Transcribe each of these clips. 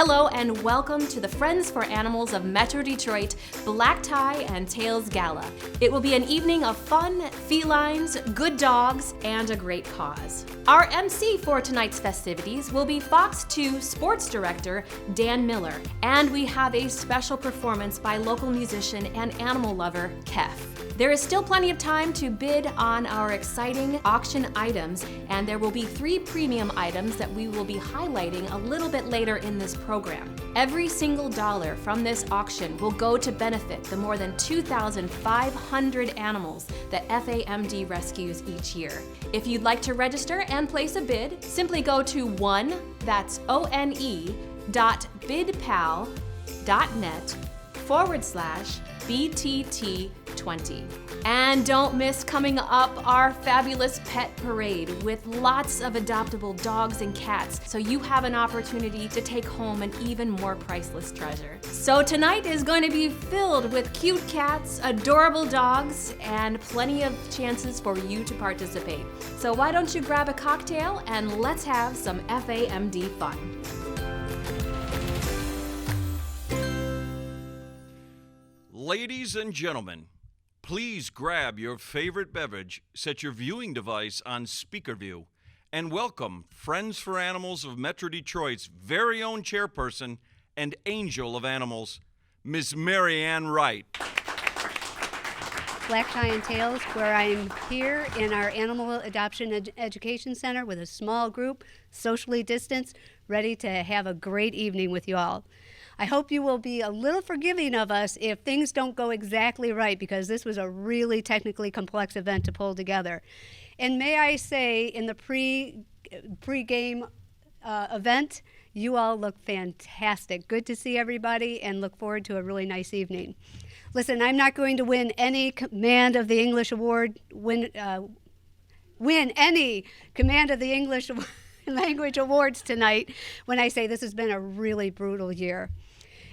Hello and welcome to the Friends for Animals of Metro Detroit Black Tie and Tails Gala. It will be an evening of fun, felines, good dogs, and a great cause. Our MC for tonight's festivities will be Fox 2 Sports Director Dan Miller, and we have a special performance by local musician and animal lover Kef. There is still plenty of time to bid on our exciting auction items, and there will be 3 premium items that we will be highlighting a little bit later in this program. Every single dollar from this auction will go to benefit the more than 2,500 animals that FAMD rescues each year. If you'd like to register and place a bid, simply go to one.bidpal.net/BTT20. And don't miss coming up our fabulous pet parade with lots of adoptable dogs and cats, so you have an opportunity to take home an even more priceless treasure. So tonight is going to be filled with cute cats, adorable dogs, and plenty of chances for you to participate. So why don't you grab a cocktail and let's have some FAMD fun. Ladies and gentlemen, please grab your favorite beverage, set your viewing device on speaker view, and welcome Friends for Animals of Metro Detroit's very own chairperson and angel of animals, Ms. Mary Ann Wright. Black Tie and Tails, where I'm here in our Animal Adoption Education Center with a small group, socially distanced, ready to have a great evening with you all. I hope you will be a little forgiving of us if things don't go exactly right, because this was a really technically complex event to pull together. And may I say, in the pre-game event, you all look fantastic. Good to see everybody and look forward to a really nice evening. Listen, I'm not going to win any Command of the English Award, win any Command of the English Language Awards tonight when I say this has been a really brutal year.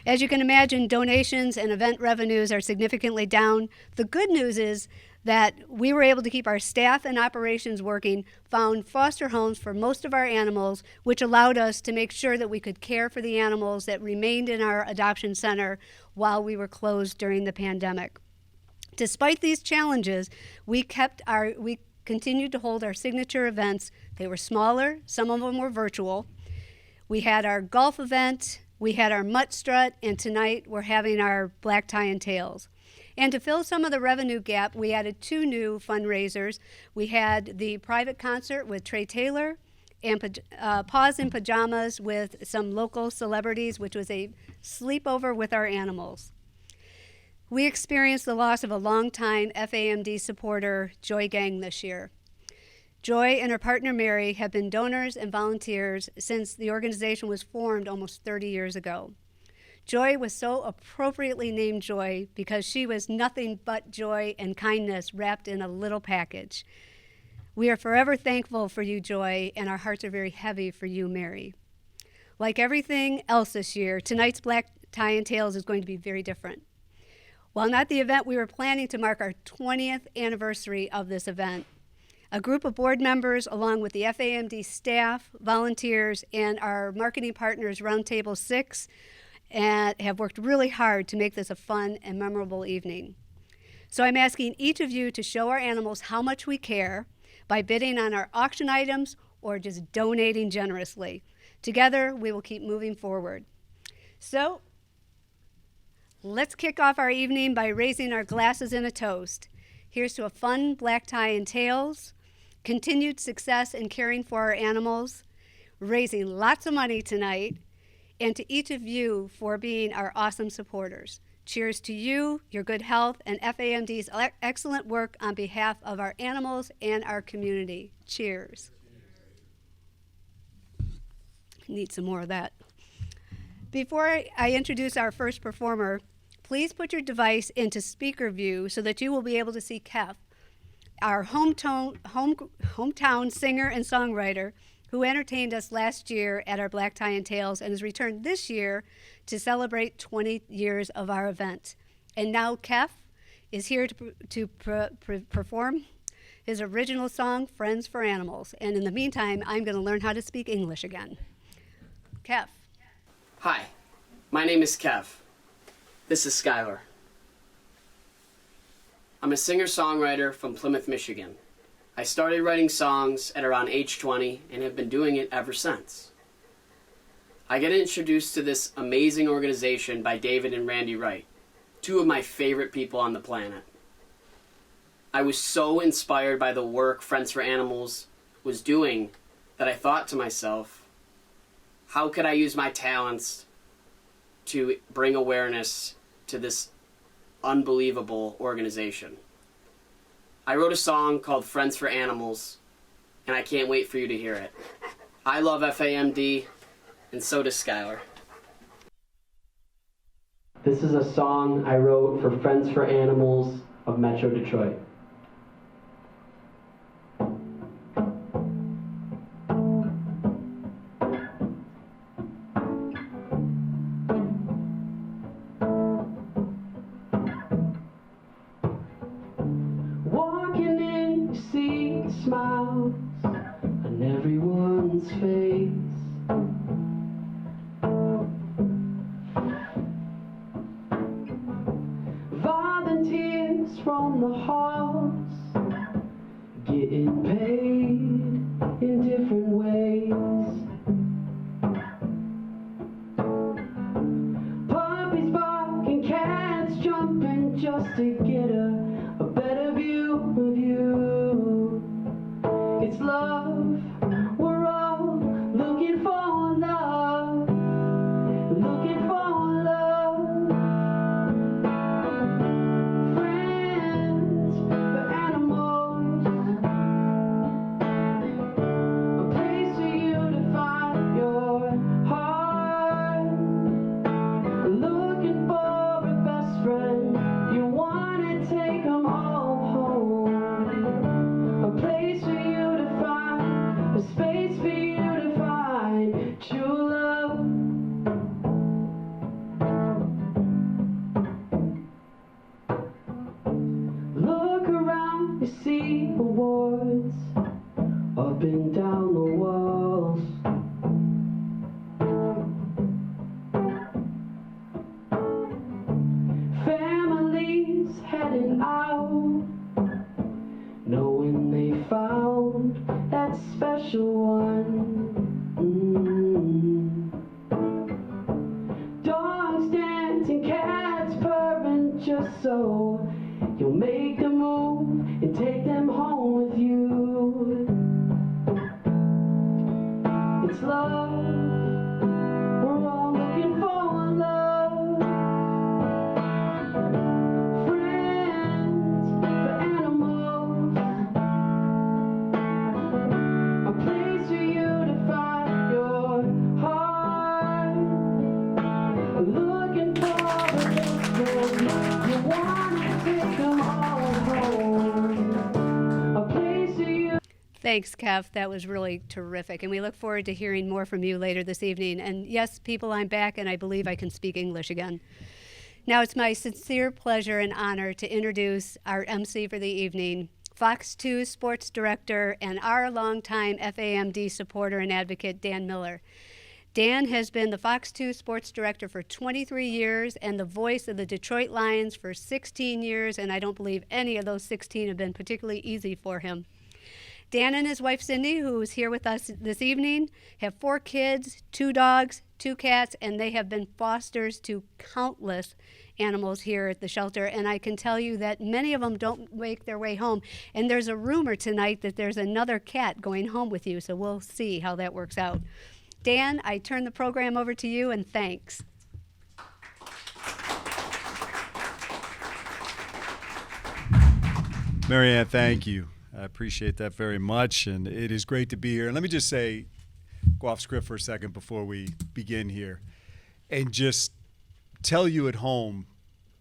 As you can imagine, donations and event revenues are significantly down. The good news is that we were able to keep our staff and operations working, found foster homes for most of our animals, which allowed us to make sure that we could care for the animals that remained in our adoption center while we were closed during the pandemic. Despite these challenges, we continued to hold our signature events. They were smaller, some of them were virtual. We had our golf event, we had our mutt strut, and tonight we're having our Black Tie and Tails. And to fill some of the revenue gap, we added 2 new fundraisers. We had the private concert with Trey Taylor and Paws in Pajamas with some local celebrities, which was a sleepover with our animals. We experienced the loss of a longtime FAMD supporter, Joy Gang, this year. Joy and her partner Mary have been donors and volunteers since the organization was formed almost 30 years ago. Joy was so appropriately named Joy because she was nothing but joy and kindness wrapped in a little package. We are forever thankful for you, Joy, and our hearts are very heavy for you, Mary. Like everything else this year, tonight's Black Tie and Tails is going to be very different. While not the event we were planning to mark our 20th anniversary of this event, a group of board members, along with the FAMD staff, volunteers, and our marketing partners, Roundtable 6, have worked really hard to make this a fun and memorable evening. So I'm asking each of you to show our animals how much we care by bidding on our auction items or just donating generously. Together, we will keep moving forward. So let's kick off our evening by raising our glasses in a toast. Here's to a fun Black Tie and Tails, continued success in caring for our animals, raising lots of money tonight, and to each of you for being our awesome supporters. Cheers to you, your good health, and FAMD's excellent work on behalf of our animals and our community. Cheers. Need some more of that. Before I introduce our first performer, please put your device into speaker view so that you will be able to see Kef, our hometown singer and songwriter who entertained us last year at our Black Tie and Tails and has returned this year to celebrate 20 years of our event. And now Kef is here to perform his original song, Friends for Animals. And in the meantime, I'm going to learn how to speak English again. Kef. Hi, my name is Kev. This is Skylar. I'm a singer-songwriter from Plymouth, Michigan. I started writing songs at around age 20 and have been doing it ever since. I got introduced to this amazing organization by David and Randy Wright, two of my favorite people on the planet. I was so inspired by the work Friends for Animals was doing that I thought to myself, how could I use my talents to bring awareness to this unbelievable organization? I wrote a song called Friends for Animals, and I can't wait for you to hear it. I love FAMD, and so does Skylar. This is a song I wrote for Friends for Animals of Metro Detroit. Walking in, you see smiles on everyone's face. Volunteers from the halls, getting paid in different ways. Puppies barking, cats jumping just to get a better view of you. It's love, we're all looking for love, looking for love. Friends for animals, a place for you to find your heart. Looking for a best friend, you wanna take them all home. A place for you to find, a space for you to find true love. Look around, you see awards up and down the walls. Families heading out, knowing they found that special one. Dogs dancing, cats purring, just so you'll make a move and take them home with you. It's love, we're all looking for love. Friends for animals, a place for you to find your heart. Looking for a best friend, you wanna take them all home. A place for you. Thanks, Kev. That was really terrific. And we look forward to hearing more from you later this evening. And yes, people, I'm back, and I believe I can speak English again. Now, it's my sincere pleasure and honor to introduce our MC for the evening, Fox 2 sports director and our longtime FAMD supporter and advocate, Dan Miller. Dan has been the Fox 2 sports director for 23 years and the voice of the Detroit Lions for 16 years, and I don't believe any of those 16 have been particularly easy for him. Dan and his wife, Cindy, who is here with us this evening, have 4 kids, 2 dogs, 2 cats, and they have been fosters to countless animals here at the shelter. And I can tell you that many of them don't make their way home. And there's a rumor tonight that there's another cat going home with you, so we'll see how that works out. Dan, I turn the program over to you, and thanks. Marianne, thank you. I appreciate that very much, and it is great to be here. And let me just say, go off script for a second before we begin here, and just tell you at home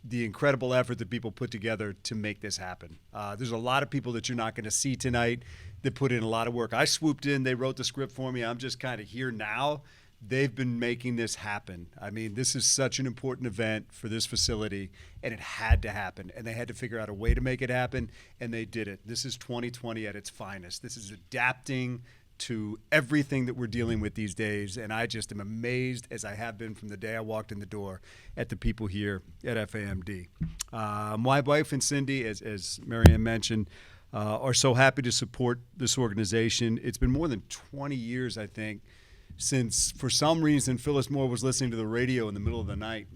the incredible effort that people put together to make this happen. There's a lot of people that you're not going to see tonight that put in a lot of work. I swooped in, they wrote the script for me. I'm just kind of here now. They've been making this happen. I mean, this is such an important event for this facility, and it had to happen. And they had to figure out a way to make it happen, and they did it. This is 2020 at its finest. This is adapting to everything that we're dealing with these days. And I just am amazed, as I have been from the day I walked in the door, at the people here at FAMD. My wife and Cindy, as Marianne mentioned, are so happy to support this organization. It's been more than 20 years, I think, since for some reason Phyllis Moore was listening to the radio in the middle of the night.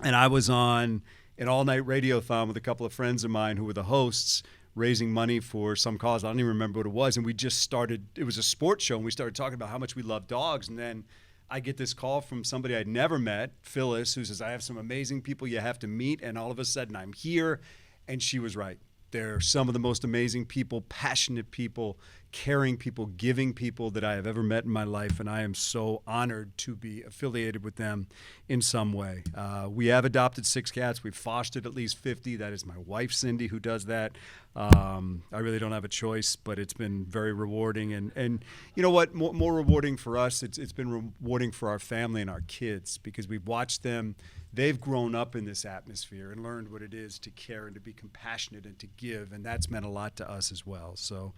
And I was on an all-night radiothon with a couple of friends of mine who were the hosts, raising money for some cause. I don't even remember what it was. And we just started, it was a sports show, and we started talking about how much we love dogs. And then I get this call from somebody I'd never met, Phyllis, who says, I have some amazing people you have to meet. And all of a sudden I'm here. And she was right. They're some of the most amazing people, passionate people, caring people, giving people that I have ever met in my life, and I am so honored to be affiliated with them in some way. We have adopted 6 cats. We've fostered at least 50. That is my wife, Cindy, who does that. I really don't have a choice, but it's been very rewarding. And you know what? More rewarding for us, it's been rewarding for our family and our kids, because we've watched them. They've grown up in this atmosphere and learned what it is to care and to be compassionate and to give, and that's meant a lot to us as well. So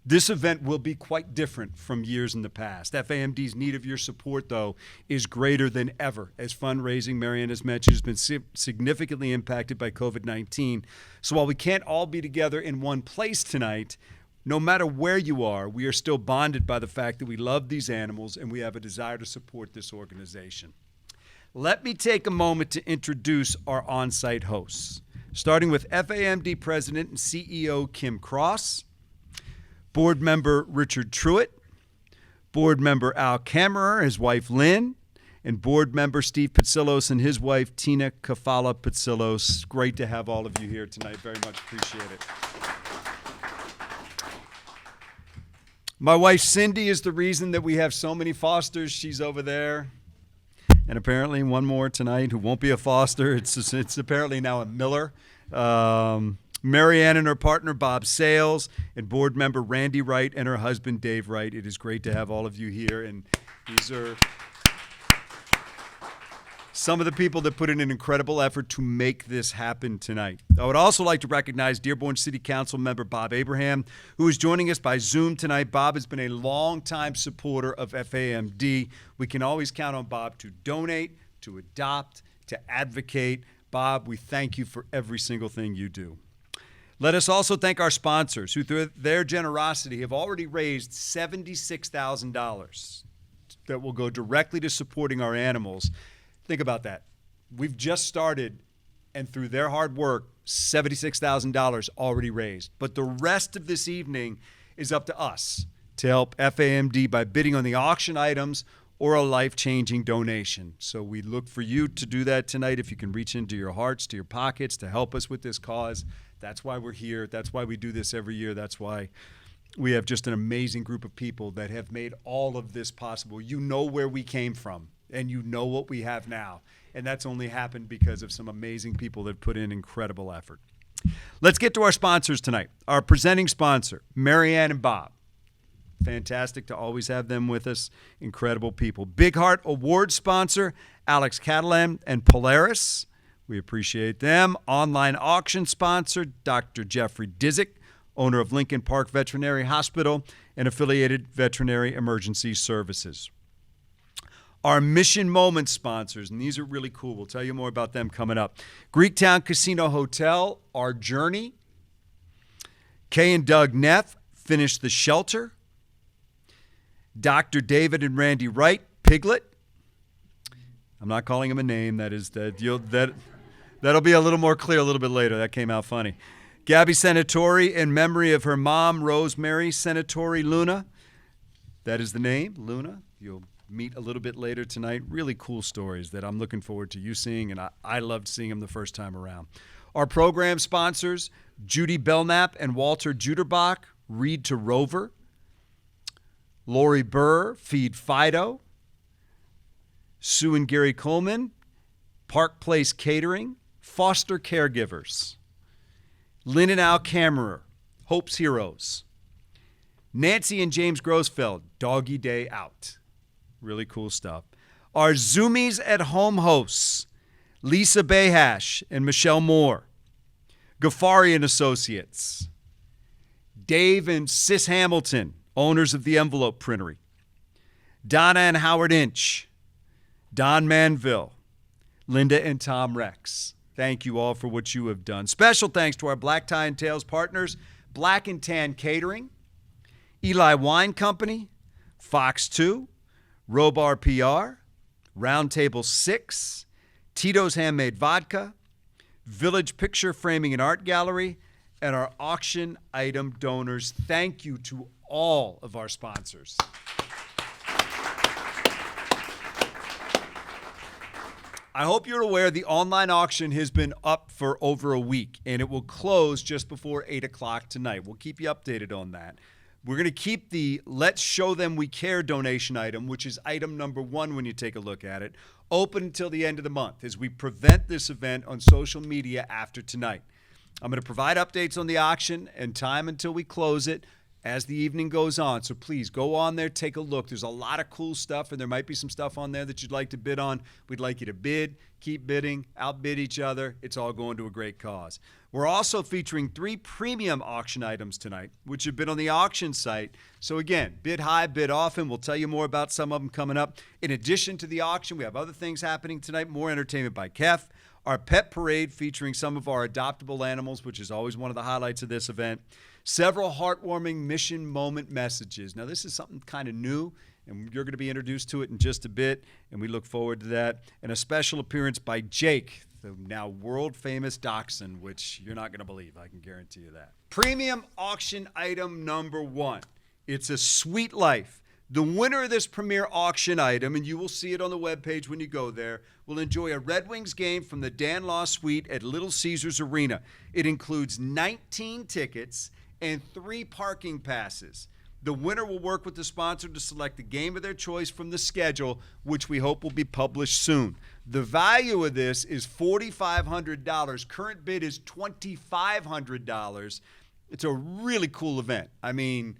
this event will be quite different from years in the past. FAMD's need of your support, though, is greater than ever, as fundraising, Marianne has mentioned, has been significantly impacted by COVID-19. So while we can't all be together in one place tonight, no matter where you are, we are still bonded by the fact that we love these animals and we have a desire to support this organization. Let me take a moment to introduce our on-site hosts, starting with FAMD President and CEO Kim Cross, Board Member Richard Truitt, Board Member Al Kammerer, his wife Lynn, and Board Member Steve Patsillos and his wife Tina Kafala Patsillos. Great to have all of you here tonight. Very much appreciate it. My wife Cindy is the reason that we have so many fosters. She's over there. And apparently one more tonight who won't be a foster. It's apparently now a Miller. Marianne and her partner, Bob Sales, and board member Randy Wright and her husband, Dave Wright. It is great to have all of you here. And these are some of the people that put in an incredible effort to make this happen tonight. I would also like to recognize Dearborn City Council member Bob Abraham, who is joining us by Zoom tonight. Bob has been a longtime supporter of FAMD. We can always count on Bob to donate, to adopt, to advocate. Bob, we thank you for every single thing you do. Let us also thank our sponsors, who through their generosity have already raised $76,000 that will go directly to supporting our animals. Think about that. We've just started, and through their hard work, $76,000 already raised. But the rest of this evening is up to us to help FAMD by bidding on the auction items or a life-changing donation. So we look for you to do that tonight. If you can reach into your hearts, to your pockets, to help us with this cause. That's why we're here. That's why we do this every year. That's why we have just an amazing group of people that have made all of this possible. You know where we came from, and you know what we have now. And that's only happened because of some amazing people that put in incredible effort. Let's get to our sponsors tonight. Our presenting sponsor, Marianne and Bob. Fantastic to always have them with us. Incredible people. Big Heart Award sponsor, Alex Catalan and Polaris. We appreciate them. Online auction sponsor, Dr. Jeffrey Disick, owner of Lincoln Park Veterinary Hospital and affiliated veterinary emergency services. Our Mission Moments sponsors, and these are really cool. We'll tell you more about them coming up. Greektown Casino Hotel, Our Journey. Kay and Doug Neff, Finish the Shelter. Dr. David and Randy Wright, Piglet. I'm not calling him a name. That'll be a little more clear a little bit later. That came out funny. Gabby Senatori, in memory of her mom, Rosemary Senatori Luna. That is the name, Luna. You'll meet a little bit later tonight. Really cool stories that I'm looking forward to you seeing, and I loved seeing them the first time around. Our program sponsors, Judy Belknap and Walter Juderbach, Read to Rover. Lori Burr, Feed Fido. Sue and Gary Coleman, Park Place Catering. Foster Caregivers. Lynn and Al Kammerer, Hope's Heroes. Nancy and James Grosfeld, Doggy Day Out. Really cool stuff. Our Zoomies at Home hosts, Lisa Behash and Michelle Moore. Ghaffari and Associates. Dave and Sis Hamilton, owners of the Envelope Printery, Donna and Howard Inch, Don Manville, Linda and Tom Rex. Thank you all for what you have done. Special thanks to our Black Tie and Tails partners, Black and Tan Catering, Eli Wine Company, Fox 2, Robar PR, Roundtable 6, Tito's Handmade Vodka, Village Picture Framing and Art Gallery, and our auction item donors. Thank you to all of our sponsors. I hope you're aware the online auction has been up for over a week, and it will close just before 8 o'clock tonight. We'll keep you updated on that. We're going to keep the Let's Show Them We Care donation item, which is item number 1 when you take a look at it, open until the end of the month as we prevent this event on social media after tonight. I'm going to provide updates on the auction and time until we close it as the evening goes on. So please go on there, take a look. There's a lot of cool stuff, and there might be some stuff on there that you'd like to bid on. We'd like you to bid, keep bidding, outbid each other. It's all going to a great cause. We're also featuring 3 premium auction items tonight, which have been on the auction site. So again, bid high, bid often. We'll tell you more about some of them coming up. In addition to the auction, we have other things happening tonight, more entertainment by Kef, our pet parade featuring some of our adoptable animals, which is always one of the highlights of this event. Several heartwarming mission moment messages. Now, this is something kind of new, and you're going to be introduced to it in just a bit, and we look forward to that. And a special appearance by Jake, the now world-famous dachshund, which you're not going to believe. I can guarantee you that. Premium auction item number 1. It's a Sweet Life. The winner of this premier auction item, and you will see it on the webpage when you go there, will enjoy a Red Wings game from the Dan Law Suite at Little Caesars Arena. It includes 19 tickets and 3 parking passes. The winner will work with the sponsor to select the game of their choice from the schedule, which we hope will be published soon. The value of this is $4,500. Current bid is $2,500. It's a really cool event. I mean,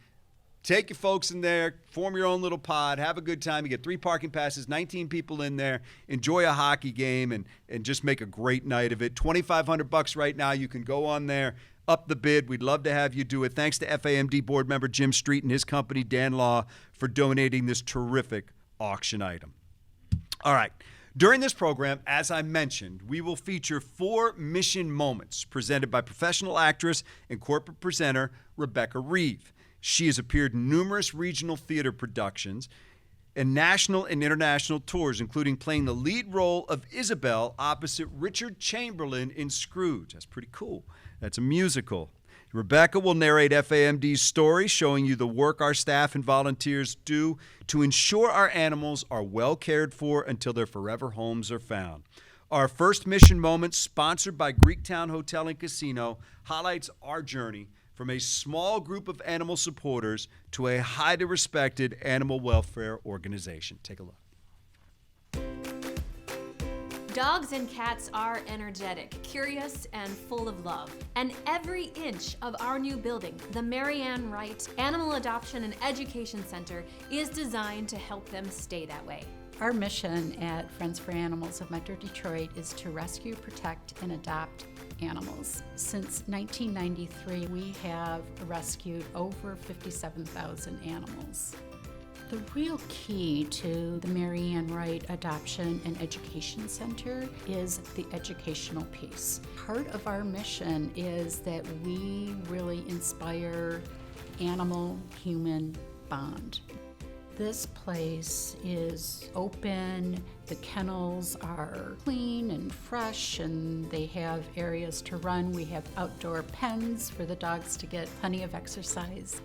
take your folks in there, form your own little pod, have a good time. You get 3 parking passes, 19 people in there, enjoy a hockey game, and just make a great night of it. $2,500 right now. You can go on there, up the bid. We'd love to have you do it. Thanks to FAMD board member Jim Street and his company, Dan Law, for donating this terrific auction item. All right. During this program, as I mentioned, we will feature 4 mission moments presented by professional actress and corporate presenter Rebecca Reeve. She has appeared in numerous regional theater productions and national and international tours, including playing the lead role of Isabel opposite Richard Chamberlain in Scrooge. That's pretty cool. That's a musical. Rebecca will narrate FAMD's story, showing you the work our staff and volunteers do to ensure our animals are well cared for until their forever homes are found. Our first mission moment, sponsored by Greektown Hotel and Casino, highlights our journey from a small group of animal supporters to a highly respected animal welfare organization. Take a look. Dogs and cats are energetic, curious, and full of love. And every inch of our new building, the Mary Ann Wright Animal Adoption and Education Center, is designed to help them stay that way. Our mission at Friends for Animals of Metro Detroit is to rescue, protect, and adopt animals. Since 1993, we have rescued over 57,000 animals. The real key to the Mary Ann Wright Adoption and Education Center is the educational piece. Part of our mission is that we really inspire animal-human bond. This place is open, the kennels are clean and fresh, and they have areas to run. We have outdoor pens for the dogs to get plenty of exercise.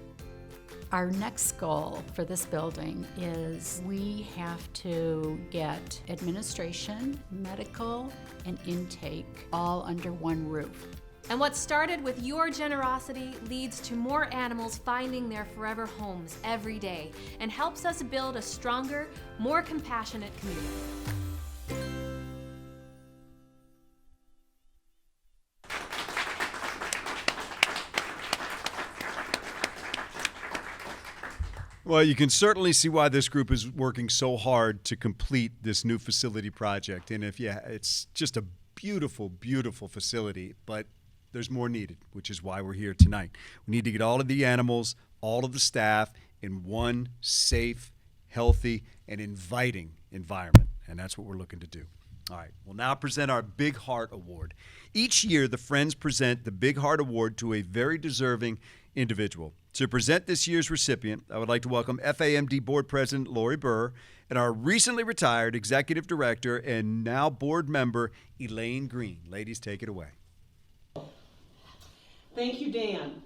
Our next goal for this building is we have to get administration, medical, and intake all under one roof. And what started with your generosity leads to more animals finding their forever homes every day and helps us build a stronger, more compassionate community. Well, you can certainly see why this group is working so hard to complete this new facility project. And it's just a beautiful, beautiful facility, but there's more needed, which is why we're here tonight. We need to get all of the animals, all of the staff in one safe, healthy, and inviting environment. And that's what we're looking to do. All right, we'll now present our Big Heart Award. Each year, the Friends present the Big Heart Award to a very deserving individual. To present this year's recipient, I would like to welcome FAMD Board President Lori Burr and our recently retired Executive Director and now Board Member Elaine Green. Ladies, take it away. Thank you, Dan.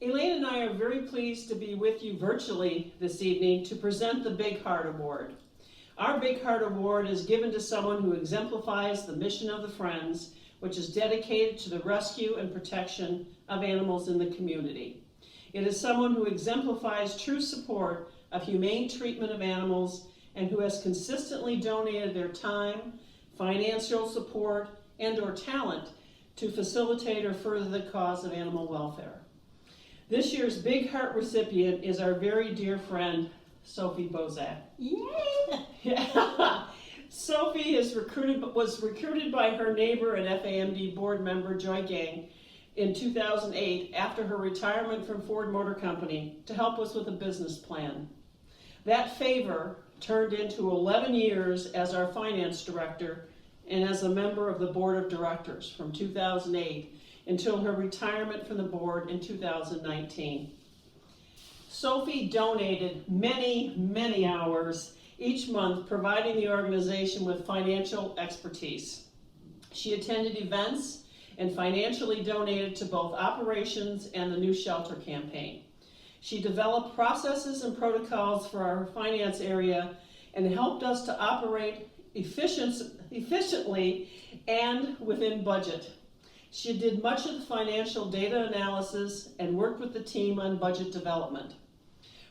Elaine and I are very pleased to be with you virtually this evening to present the Big Heart Award. Our Big Heart Award is given to someone who exemplifies the mission of the Friends, which is dedicated to the rescue and protection of animals in the community. It is someone who exemplifies true support of humane treatment of animals and who has consistently donated their time, financial support, and/or talent to facilitate or further the cause of animal welfare. This year's Big Heart recipient is our very dear friend, Sophie Bozak. Yay! Yeah. Sophie was recruited by her neighbor and FAMD board member, Joy Gang, in 2008 after her retirement from Ford Motor Company to help us with a business plan. That favor turned into 11 years as our finance director and as a member of the board of directors from 2008 until her retirement from the board in 2019. Sophie donated many hours each month, providing the organization with financial expertise. She attended events and financially donated to both operations and the new shelter campaign. She developed processes and protocols for our finance area and helped us to operate efficiently and within budget. She did much of the financial data analysis and worked with the team on budget development.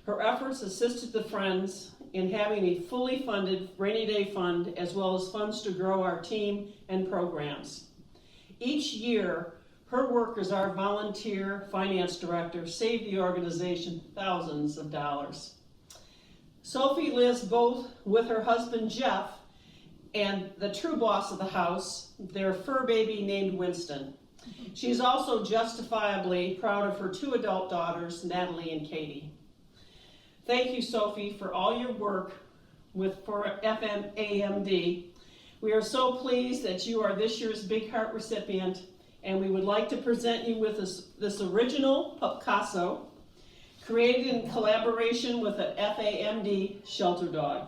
Her efforts assisted the Friends in having a fully funded rainy day fund as well as funds to grow our team and programs. Each year, her work as our volunteer finance director saved the organization thousands of dollars. Sophie lives both with her husband Jeff and the true boss of the house, their fur baby named Winston. She's also justifiably proud of her two adult daughters, Natalie and Katie. Thank you, Sophie, for all your work for FAMD. We are so pleased that you are this year's Big Heart recipient, and we would like to present you with this original Picasso, created in collaboration with an FAMD shelter dog.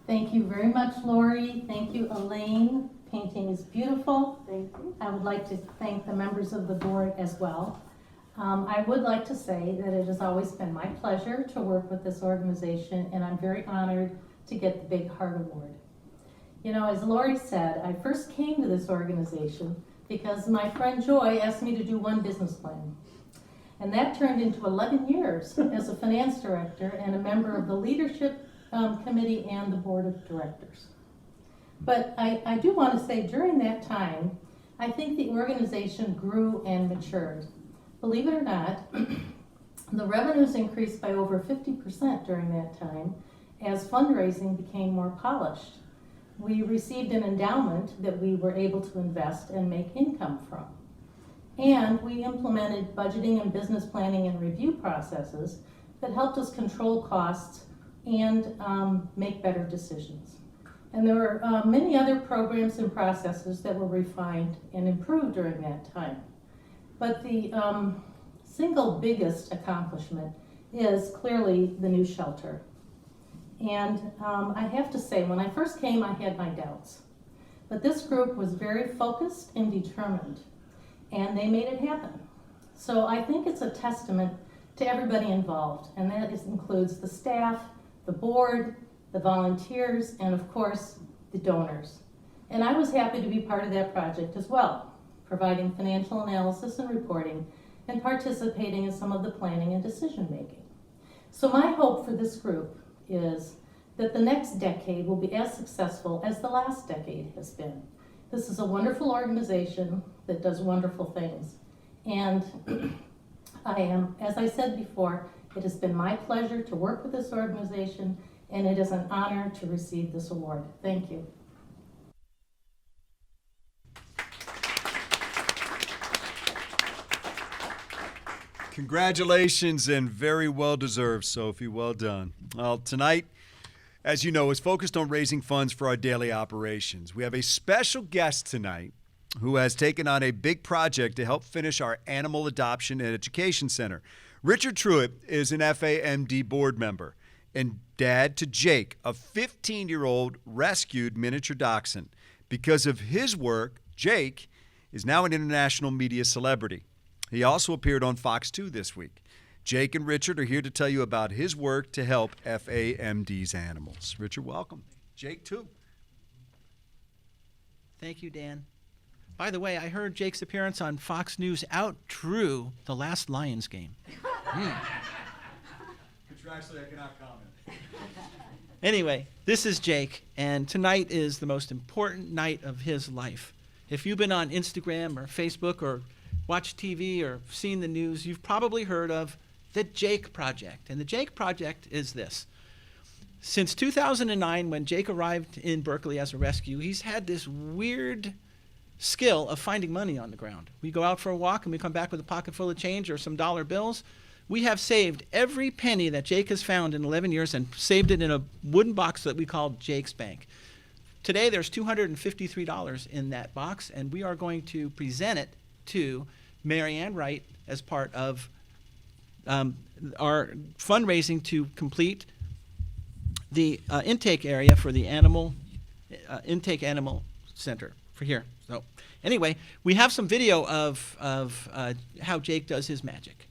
Thank you very much, Lori. Thank you, Elaine. Painting is beautiful. Thank you. I would like to thank the members of the board as well. I would like to say that it has always been my pleasure to work with this organization, and I'm very honored to get the Big Heart Award. You know, as Lori said, I first came to this organization because my friend Joy asked me to do one business plan. And that turned into 11 years as a finance director and a member of the leadership committee and the board of directors. But I do want to say during that time, I think the organization grew and matured. Believe it or not, the revenues increased by over 50% during that time as fundraising became more polished. We received an endowment that we were able to invest and make income from. And we implemented budgeting and business planning and review processes that helped us control costs and make better decisions. And there were many other programs and processes that were refined and improved during that time. But the single biggest accomplishment is clearly the new shelter. And I have to say, when I first came, I had my doubts. But this group was very focused and determined, and they made it happen. So I think it's a testament to everybody involved, and that includes the staff, the board, the volunteers, and of course, the donors. And I was happy to be part of that project as well, providing financial analysis and reporting, and participating in some of the planning and decision making. So my hope for this group is that the next decade will be as successful as the last decade has been. This is a wonderful organization that does wonderful things. And I am, as I said before, it has been my pleasure to work with this organization, and it is an honor to receive this award. Thank you. Congratulations and very well deserved, Sophie. Well done. Well, tonight, as you know, is focused on raising funds for our daily operations. We have a special guest tonight who has taken on a big project to help finish our Animal Adoption and Education Center. Richard Truitt is an FAMD board member and dad to Jake, a 15-year-old rescued miniature dachshund. Because of his work, Jake is now an international media celebrity. He also appeared on Fox 2 this week. Jake and Richard are here to tell you about his work to help FAMD's animals. Richard, welcome. Jake, too. Thank you, Dan. By the way, I heard Jake's appearance on Fox News outdrew the last Lions game. Contractually, I cannot comment. Anyway, this is Jake, and tonight is the most important night of his life. If you've been on Instagram or Facebook or watched TV or seen the news, you've probably heard of the Jake Project. And the Jake Project is this. Since 2009, when Jake arrived in Berkeley as a rescue, he's had this weird skill of finding money on the ground. We go out for a walk and we come back with a pocket full of change or some dollar bills. We have saved every penny that Jake has found in 11 years and saved it in a wooden box that we call Jake's Bank. Today there's $253 in that box, and we are going to present it to Mary Ann Wright as part of our fundraising to complete the intake area for the intake animal center for here. So anyway, we have some video of how Jake does his magic.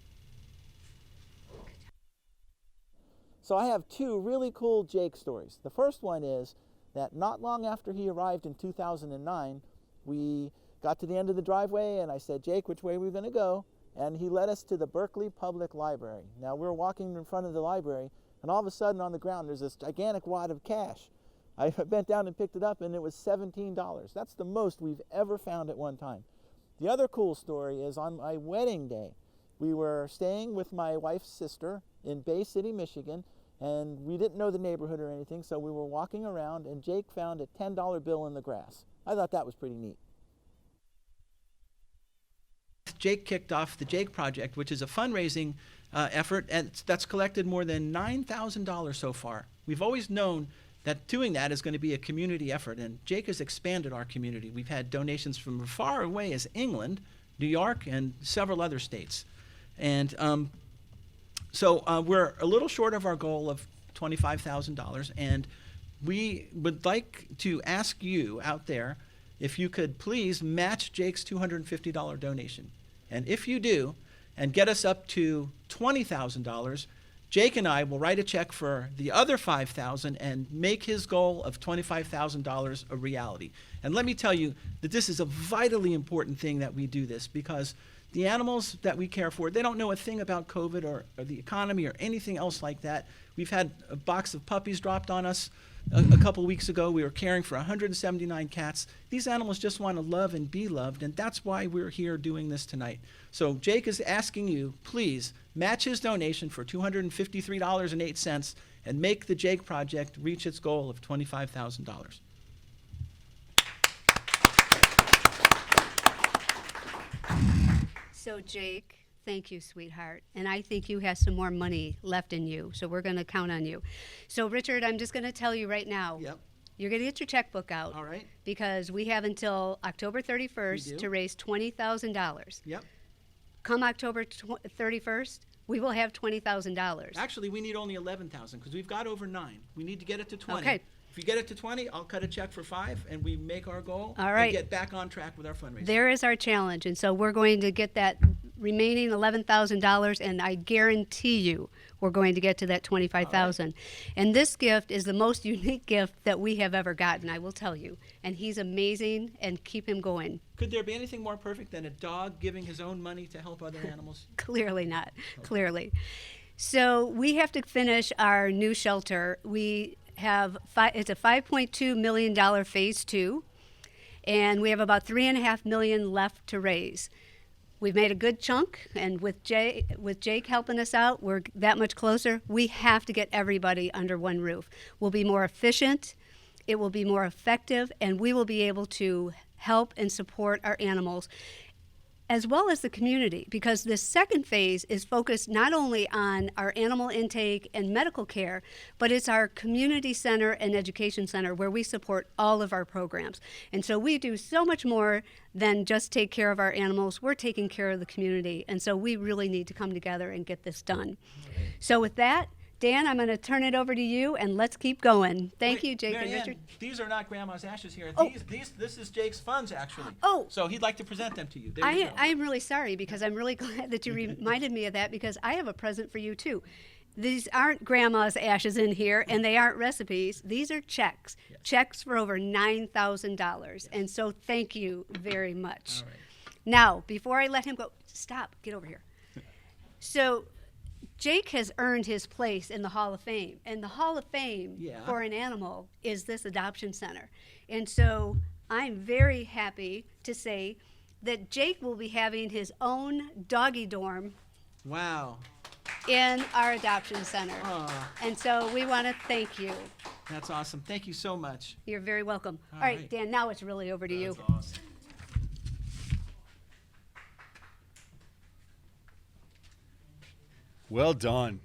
So I have two really cool Jake stories. The first one is that not long after he arrived in 2009, we got to the end of the driveway and I said, Jake, which way are we going to go? And he led us to the Berkeley Public Library. Now we're walking in front of the library and all of a sudden on the ground there's this gigantic wad of cash. I bent down and picked it up and it was $17. That's the most we've ever found at one time. The other cool story is on my wedding day. We were staying with my wife's sister in Bay City, Michigan, and we didn't know the neighborhood or anything, so we were walking around and Jake found a $10 bill in the grass. I thought that was pretty neat. Jake kicked off the Jake Project, which is a fundraising effort and that's collected more than $9,000 so far. We've always known that doing that is going to be a community effort, and Jake has expanded our community. We've had donations from as far away as England, New York, and several other states. And so we're a little short of our goal of $25,000, and we would like to ask you out there if you could please match Jake's $250 donation. And if you do, and get us up to $20,000, Jake and I will write a check for the other $5,000 and make his goal of $25,000 a reality. And let me tell you that this is a vitally important thing that we do this, because the animals that we care for, they don't know a thing about COVID or the economy or anything else like that. We've had a box of puppies dropped on us a couple weeks ago. We were caring for 179 cats. These animals just want to love and be loved, and that's why we're here doing this tonight. So Jake is asking you, please match his donation for $253.08 and make the Jake Project reach its goal of $25,000. So Jake, thank you, sweetheart. And I think you have some more money left in you, so we're going to count on you. So Richard, I'm just going to tell you right now. Yep. You're going to get your checkbook out. All right. Because we have until October 31st to raise $20,000. Yep. Come October 31st, we will have $20,000. Actually, we need only 11,000 because we've got over 9. We need to get it to 20. Okay. If you get it to 20, I'll cut a check for 5, and we make our goal. All right. And get back on track with our fundraising. There is our challenge, and so we're going to get that remaining $11,000, and I guarantee you we're going to get to that $25,000. Right. And this gift is the most unique gift that we have ever gotten, I will tell you. And he's amazing, and keep him going. Could there be anything more perfect than a dog giving his own money to help other animals? Clearly not, clearly. So we have to finish our new shelter. We have it's a $5.2 million phase 2, and we have about $3.5 million left to raise. We've made a good chunk, and with Jake helping us out, we're that much closer. We have to get everybody under one roof. We'll be more efficient, it will be more effective, and we will be able to help and support our animals as well as the community, because this second phase is focused not only on our animal intake and medical care, but it's our community center and education center where we support all of our programs. And so we do so much more than just take care of our animals. We're taking care of the community. And so we really need to come together and get this done. So with that, Dan, I'm going to turn it over to you, and let's keep going. Thank you, Jake and Mary Ann, Richard. these are not Grandma's ashes here. Oh. This is Jake's funds, actually. Oh. So he'd like to present them to you. There you go. I am really sorry, because I'm really glad that you reminded me of that, because I have a present for you, too. These aren't Grandma's ashes in here, and they aren't recipes. These are checks. Yes. Checks for over $9,000. And so thank you very much. All right. Now, before I let him go, stop, get over here. So Jake has earned his place in the Hall of Fame, and the Hall of Fame for an animal is this adoption center. And so I'm very happy to say that Jake will be having his own doggy dorm Wow. in our adoption center. Aw. And so we want to thank you. That's awesome. Thank you so much. You're very welcome. All All right, right. Dan, now it's really over to you. That's awesome. Well done.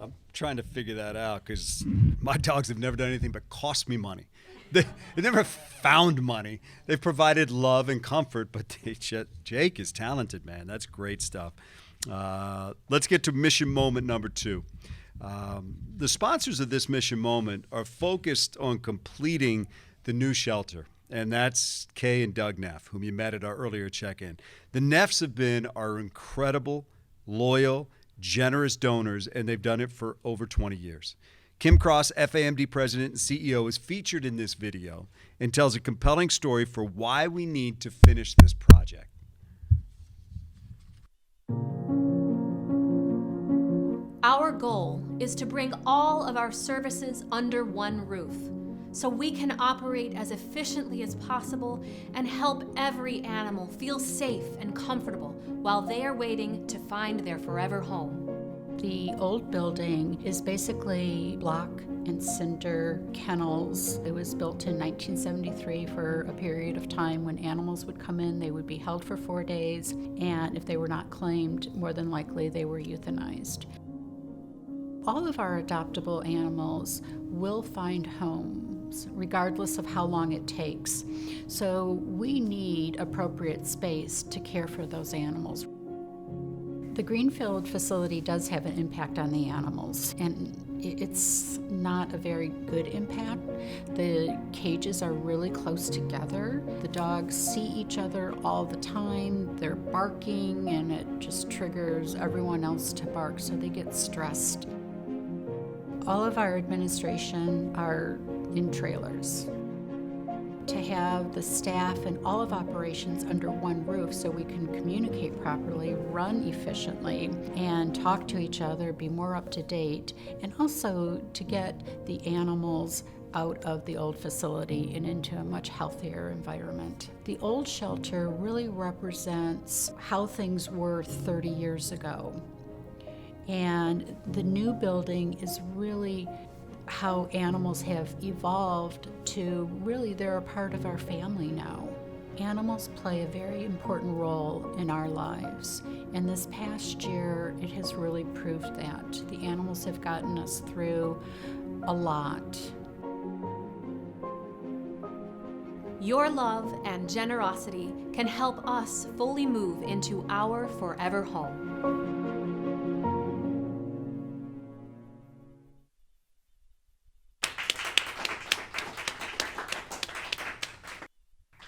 I'm trying to figure that out because my dogs have never done anything but cost me money. They've never found money. They've provided love and comfort, but Jake is talented, man. That's great stuff. Let's get to mission moment number 2. The sponsors of this mission moment are focused on completing the new shelter, and that's Kay and Doug Neff, whom you met at our earlier check-in. The Neffs have been our incredible, loyal, generous donors, and they've done it for over 20 years. Kim Cross, FAMD President and CEO, is featured in this video and tells a compelling story for why we need to finish this project. Our goal is to bring all of our services under one roof so we can operate as efficiently as possible and help every animal feel safe and comfortable while they are waiting to find their forever home. The old building is basically block and cinder kennels. It was built in 1973 for a period of time when animals would come in, they would be held for 4 days, and if they were not claimed, more than likely they were euthanized. All of our adoptable animals will find homes, regardless of how long it takes. So we need appropriate space to care for those animals. The Greenfield facility does have an impact on the animals, and it's not a very good impact. The cages are really close together. The dogs see each other all the time. They're barking, and it just triggers everyone else to bark, so they get stressed. All of our administration are in trailers. To have the staff and all of operations under one roof so we can communicate properly, run efficiently, and talk to each other, be more up to date, and also to get the animals out of the old facility and into a much healthier environment. The old shelter really represents how things were 30 years ago. And the new building is really how animals have evolved to really they're a part of our family now. Animals play a very important role in our lives, and this past year it has really proved that. The animals have gotten us through a lot. Your love and generosity can help us fully move into our forever home.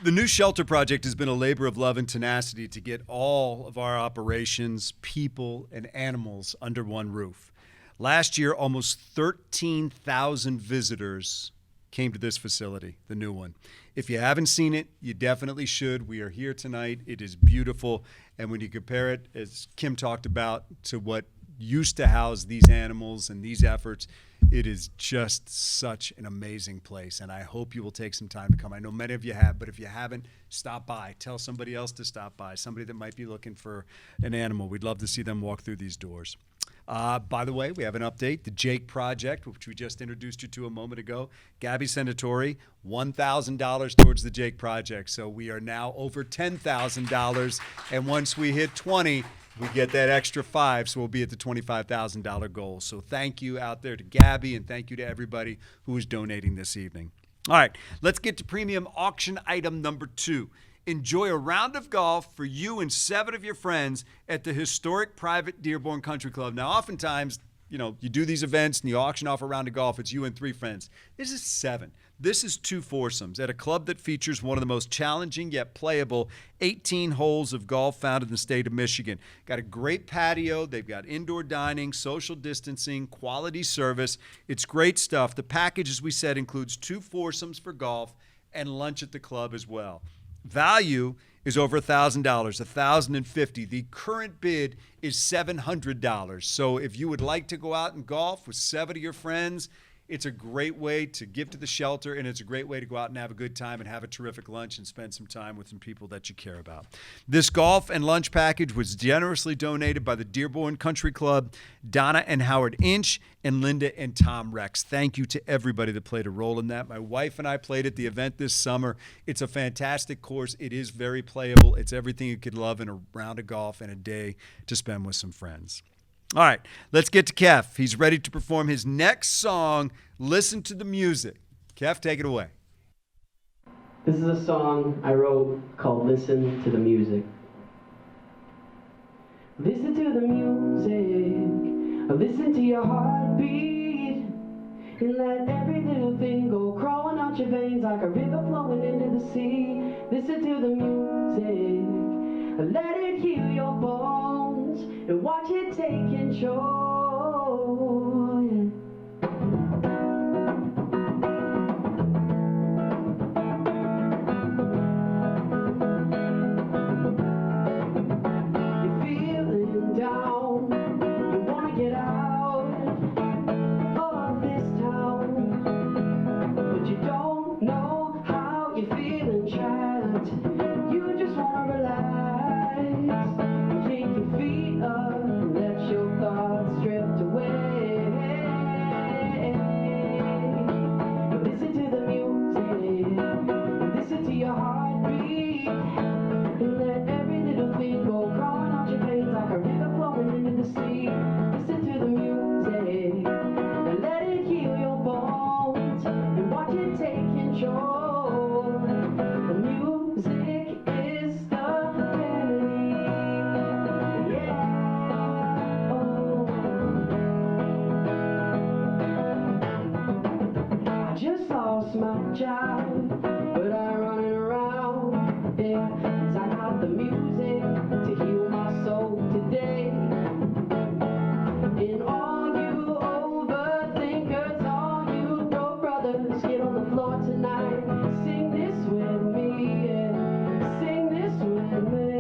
The new shelter project has been a labor of love and tenacity to get all of our operations, people, and animals under one roof. Last year, almost 13,000 visitors came to this facility, the new one. If you haven't seen it, you definitely should. We are here tonight. It is beautiful. And when you compare it, as Kim talked about, to what used to house these animals and these efforts, it is just such an amazing place, and I hope you will take some time to come. I know many of you have, but if you haven't, stop by. Tell somebody else to stop by, somebody that might be looking for an animal. We'd love to see them walk through these doors. By the way, we have an update. The Jake Project, which we just introduced you to a moment ago. Gabby Senatori, $1,000 towards the Jake Project. So we are now over $10,000. And once we hit 20, we get that extra 5. So we'll be at the $25,000 goal. So thank you out there to Gabby, and thank you to everybody who is donating this evening. All right, let's get to premium auction item number 2. Enjoy a round of golf for you and 7 of your friends at the historic private Dearborn Country Club. Now, oftentimes, you do these events and you auction off a round of golf. It's you and 3 friends. This is 7. This is 2 foursomes at a club that features one of the most challenging yet playable 18 holes of golf found in the state of Michigan. Got a great patio. They've got indoor dining, social distancing, quality service. It's great stuff. The package, as we said, includes 2 foursomes for golf and lunch at the club as well. Value is over $1,000, $1,050. The current bid is $700. So if you would like to go out and golf with 7 of your friends, it's a great way to give to the shelter, and it's a great way to go out and have a good time and have a terrific lunch and spend some time with some people that you care about. This golf and lunch package was generously donated by the Dearborn Country Club, Donna and Howard Inch, and Linda and Tom Rex. Thank you to everybody that played a role in that. My wife and I played at the event this summer. It's a fantastic course. It is very playable. It's everything you could love in a round of golf and a day to spend with some friends. All right, let's get to Kef. He's ready to perform his next song, Listen to the Music. Kef, take it away. This is a song I wrote called Listen to the Music. Listen to the music, listen to your heartbeat, and let every little thing go crawling out your veins like a river flowing into the sea. Listen to the music, let it heal your bones, and watch it take control. You're feeling down, you wanna get out of this town, but you don't know how. You're feeling trapped, you just wanna relax. Kick your feet up, let your thoughts drift away. Listen to the music, listen to your heartbeat, and let every little thing go crawling out your veins like a river flowing into the sea. Listen to the music, and let it heal your bones, and watch it take control. The music is the remedy. Yeah. Oh. I just lost my job, but I'm running around, yeah, 'cause I got the music to heal my soul today. And all you overthinkers, all you broke brothers, get on the floor tonight. Sing this with me, yeah. Sing this with me.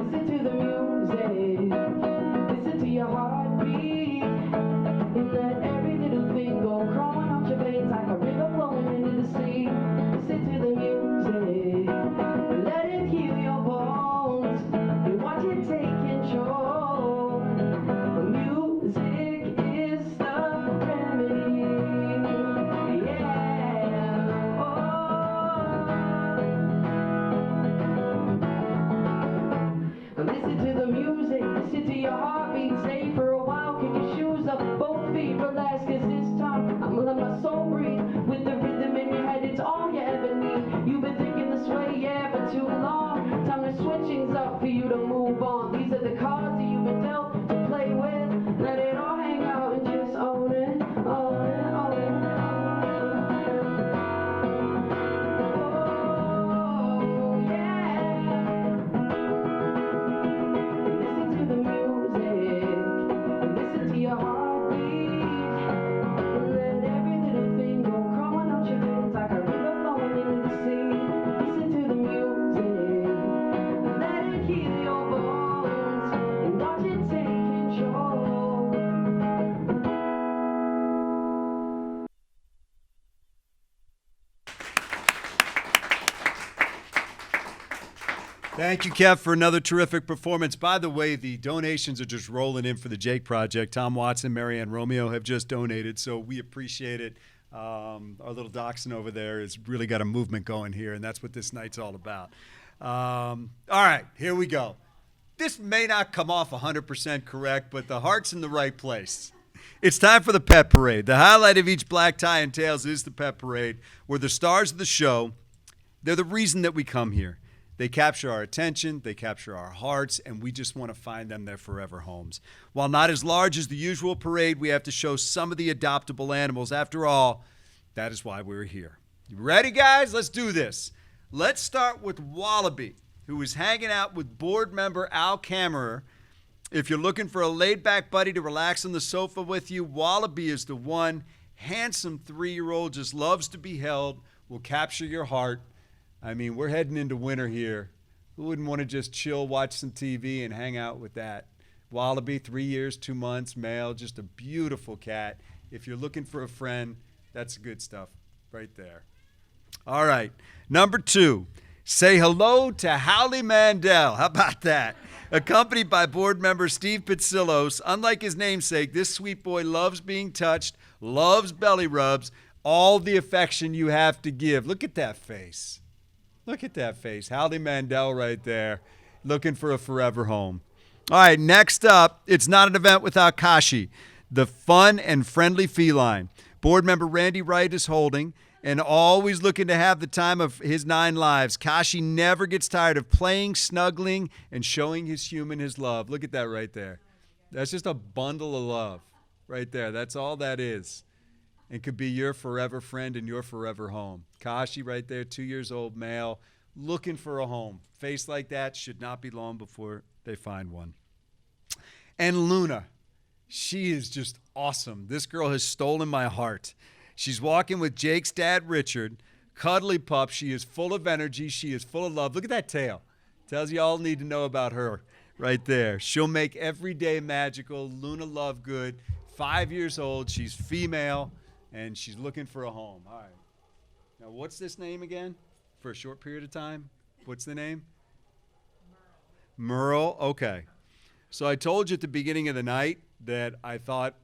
Listen to the music, listen to your heartbeat, and let every little thing go crawling out your veins like a river flowing into the Thank you, Kev, for another terrific performance. By the way, the donations are just rolling in for the Jake Project. Tom Watson, Marianne Romeo have just donated, so we appreciate it. Our little dachshund over there has really got a movement going here, and that's what this night's all about. All right, here we go. This may not come off 100% correct, but the heart's in the right place. It's time for the pet parade. The highlight of each Black Tie and Tails is the pet parade. We're the stars of the show. They're the reason that we come here. They capture our attention, they capture our hearts, and we just want to find them their forever homes. While not as large as the usual parade, we have to show some of the adoptable animals. After all, that is why we're here. You ready, guys? Let's do this. Let's start with Wallaby, who is hanging out with board member Al Kammerer. If you're looking for a laid-back buddy to relax on the sofa with you, Wallaby is the one. Handsome 3-year-old, just loves to be held, will capture your heart. I mean, we're heading into winter here. Who wouldn't want to just chill, watch some TV, and hang out with that? Wallaby, 3 years, 2 months, male, just a beautiful cat. If you're looking for a friend, that's good stuff right there. All right, number 2, say hello to Howley Mandel. How about that? Accompanied by board member Steve Pitsillos. Unlike his namesake, this sweet boy loves being touched, loves belly rubs, all the affection you have to give. Look at that face. Look at that face. Howley Mandel right there, looking for a forever home. All right, next up, it's not an event without Kashi, the fun and friendly feline. Board member Randy Wright is holding and always looking to have the time of his 9 lives. Kashi never gets tired of playing, snuggling, and showing his human his love. Look at that right there. That's just a bundle of love right there. That's all that is. And could be your forever friend and your forever home. Kashi right there, 2 years old, male, looking for a home. Face like that should not be long before they find one. And Luna, she is just awesome. This girl has stolen my heart. She's walking with Jake's dad, Richard, cuddly pup. She is full of energy. She is full of love. Look at that tail. Tells you all need to know about her right there. She'll make every day magical. Luna Lovegood, 5 years old. She's female. And she's looking for a home. All right. Now, what's this name again? For a short period of time? What's the name? Merle. Okay. So I told you at the beginning of the night that I thought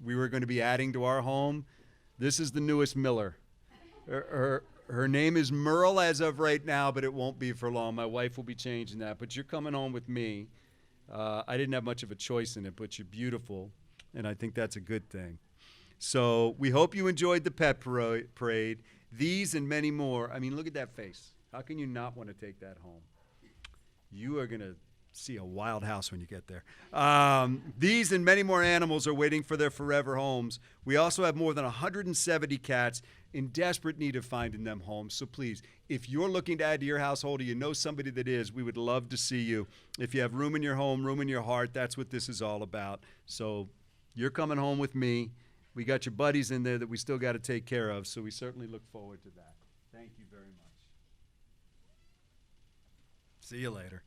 we were going to be adding to our home. This is the newest Miller. Her name is Merle as of right now, but it won't be for long. My wife will be changing that. But you're coming home with me. I didn't have much of a choice in it, but you're beautiful, and I think that's a good thing. So we hope you enjoyed the pet parade. These and many more. I mean, look at that face. How can you not want to take that home? You are going to see a wild house when you get there. These and many more animals are waiting for their forever homes. We also have more than 170 cats in desperate need of finding them homes. So please, if you're looking to add to your household or you know somebody that is, we would love to see you. If you have room in your home, room in your heart, that's what this is all about. So you're coming home with me. We got your buddies in there that we still got to take care of, so we certainly look forward to that. Thank you very much. See you later.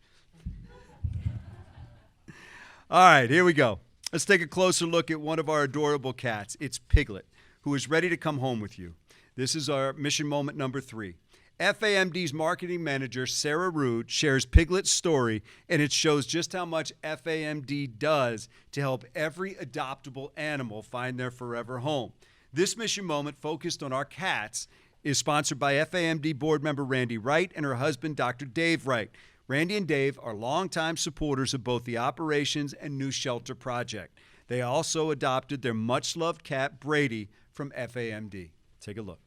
All right, here we go. Let's take a closer look at one of our adorable cats. It's Piglet, who is ready to come home with you. This is our mission moment number 3. FAMD's marketing manager, Sarah Rude, shares Piglet's story, and it shows just how much FAMD does to help every adoptable animal find their forever home. This mission moment, focused on our cats, is sponsored by FAMD board member Randy Wright and her husband, Dr. Dave Wright. Randy and Dave are longtime supporters of both the Operations and New Shelter Project. They also adopted their much-loved cat, Brady, from FAMD. Take a look.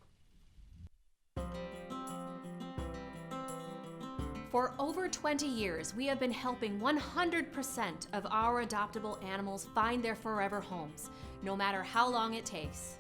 For over 20 years, we have been helping 100% of our adoptable animals find their forever homes, no matter how long it takes.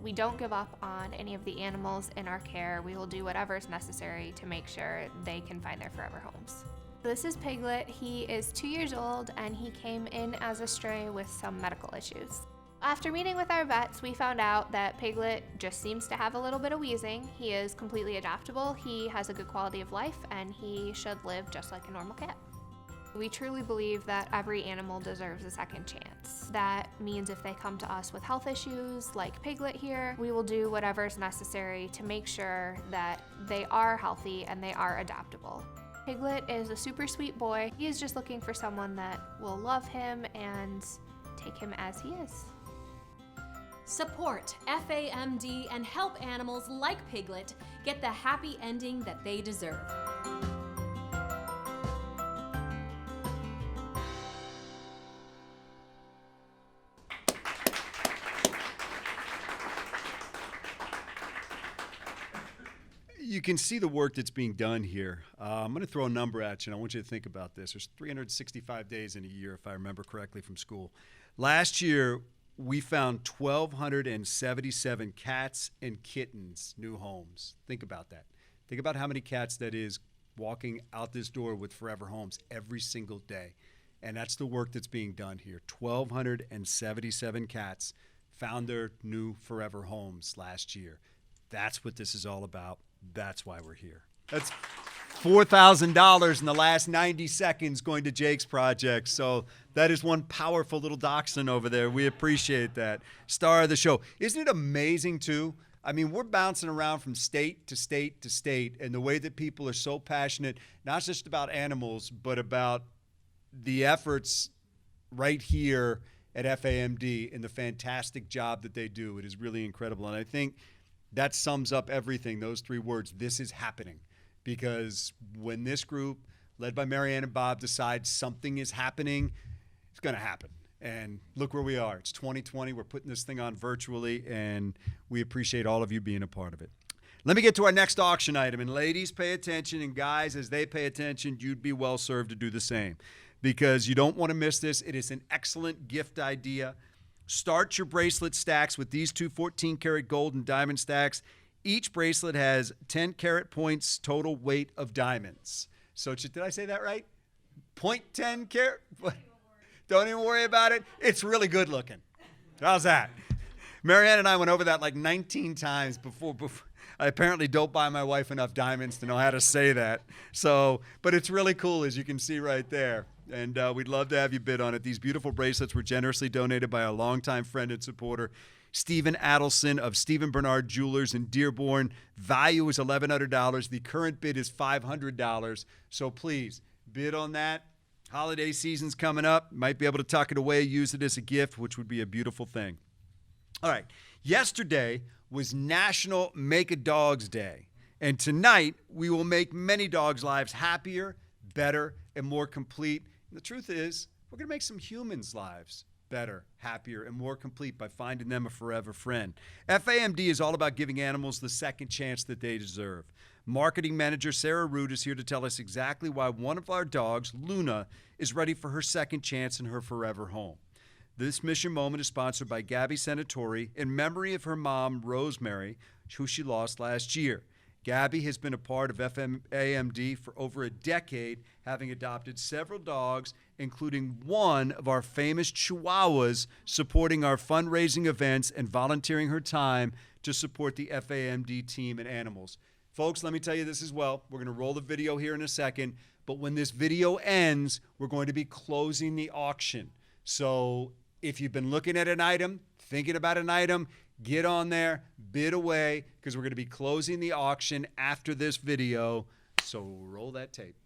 We don't give up on any of the animals in our care. We will do whatever is necessary to make sure they can find their forever homes. This is Piglet. He is 2 years old and he came in as a stray with some medical issues. After meeting with our vets, we found out that Piglet just seems to have a little bit of wheezing. He is completely adoptable, he has a good quality of life, and he should live just like a normal cat. We truly believe that every animal deserves a second chance. That means if they come to us with health issues, like Piglet here, we will do whatever is necessary to make sure that they are healthy and they are adoptable. Piglet is a super sweet boy. He is just looking for someone that will love him and take him as he is. Support FAMD and help animals like Piglet get the happy ending that they deserve. You can see the work that's being done here. I'm going to throw a number at you, and I want you to think about this. There's 365 days in a year, if I remember correctly from school. Last year, we found 1,277 cats and kittens new homes. Think about that. Think about how many cats that is walking out this door with Forever Homes every single day. And that's the work that's being done here. 1,277 cats found their new Forever Homes last year. That's what this is all about. That's why we're here. That's $4,000 in the last 90 seconds going to Jake's project. So that is one powerful little dachshund over there. We appreciate that. Star of the show. Isn't it amazing, too? I mean, we're bouncing around from state to state to state, and the way that people are so passionate, not just about animals, but about the efforts right here at FAMD and the fantastic job that they do. It is really incredible. And I think that sums up everything, those three words. This is happening. Because when this group, led by Marianne and Bob, decides something is happening, it's going to happen. And look where we are. It's 2020. We're putting this thing on virtually, and we appreciate all of you being a part of it. Let me get to our next auction item. And ladies, pay attention. And guys, as they pay attention, you'd be well served to do the same. Because you don't want to miss this. It is an excellent gift idea. Start your bracelet stacks with these two 14-karat gold and diamond stacks. Each bracelet has 10 carat points total weight of diamonds. So did I say that right? 0.10 carat? Don't even worry about it. It's really good looking. How's that? Marianne and I went over that like 19 times before. I apparently don't buy my wife enough diamonds to know how to say that. So, but it's really cool, as you can see right there. And we'd love to have you bid on it. These beautiful bracelets were generously donated by a longtime friend and supporter, Stephen Adelson of Stephen Bernard Jewelers in Dearborn. Value is $1,100. The current bid is $500. So please bid on that. Holiday season's coming up. Might be able to tuck it away, use it as a gift, which would be a beautiful thing. All right. Yesterday was National Make a Dog's Day. And tonight, we will make many dogs' lives happier, better, and more complete. And the truth is, we're going to make some humans' lives better, happier, and more complete by finding them a forever friend. FAMD is all about giving animals the second chance that they deserve. Marketing manager Sarah Root is here to tell us exactly why one of our dogs, Luna, is ready for her second chance in her forever home. This mission moment is sponsored by Gabby Senatori in memory of her mom, Rosemary, who she lost last year. Gabby has been a part of FAMD for over a decade, having adopted several dogs, including one of our famous Chihuahuas, supporting our fundraising events and volunteering her time to support the FAMD team and animals. Folks, let me tell you this as well. We're going to roll the video here in a second, but when this video ends, we're going to be closing the auction. So if you've been looking at an item, thinking about an item, get on there, bid away, because we're going to be closing the auction after this video. So roll that tape.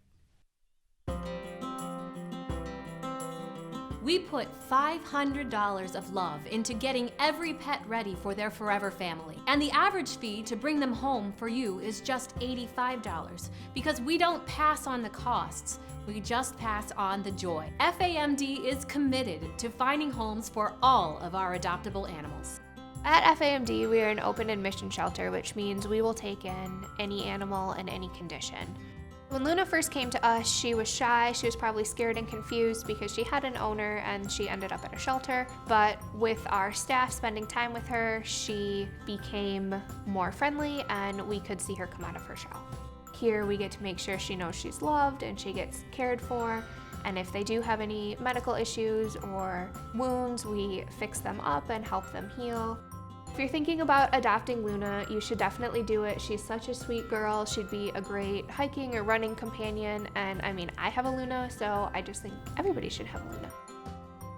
We put $500 of love into getting every pet ready for their forever family. And the average fee to bring them home for you is just $85, because we don't pass on the costs. We just pass on the joy. FAMD is committed to finding homes for all of our adoptable animals. At FAMD, we are an open admission shelter, which means we will take in any animal in any condition. When Luna first came to us, she was shy. She was probably scared and confused because she had an owner and she ended up at a shelter. But with our staff spending time with her, she became more friendly and we could see her come out of her shell. Here we get to make sure she knows she's loved and she gets cared for. And if they do have any medical issues or wounds, we fix them up and help them heal. If you're thinking about adopting Luna, you should definitely do it. She's such a sweet girl. She'd be a great hiking or running companion. And I mean, I have a Luna, so I just think everybody should have a Luna.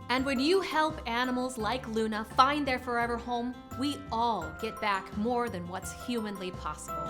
And when you help animals like Luna find their forever home, we all get back more than what's humanly possible.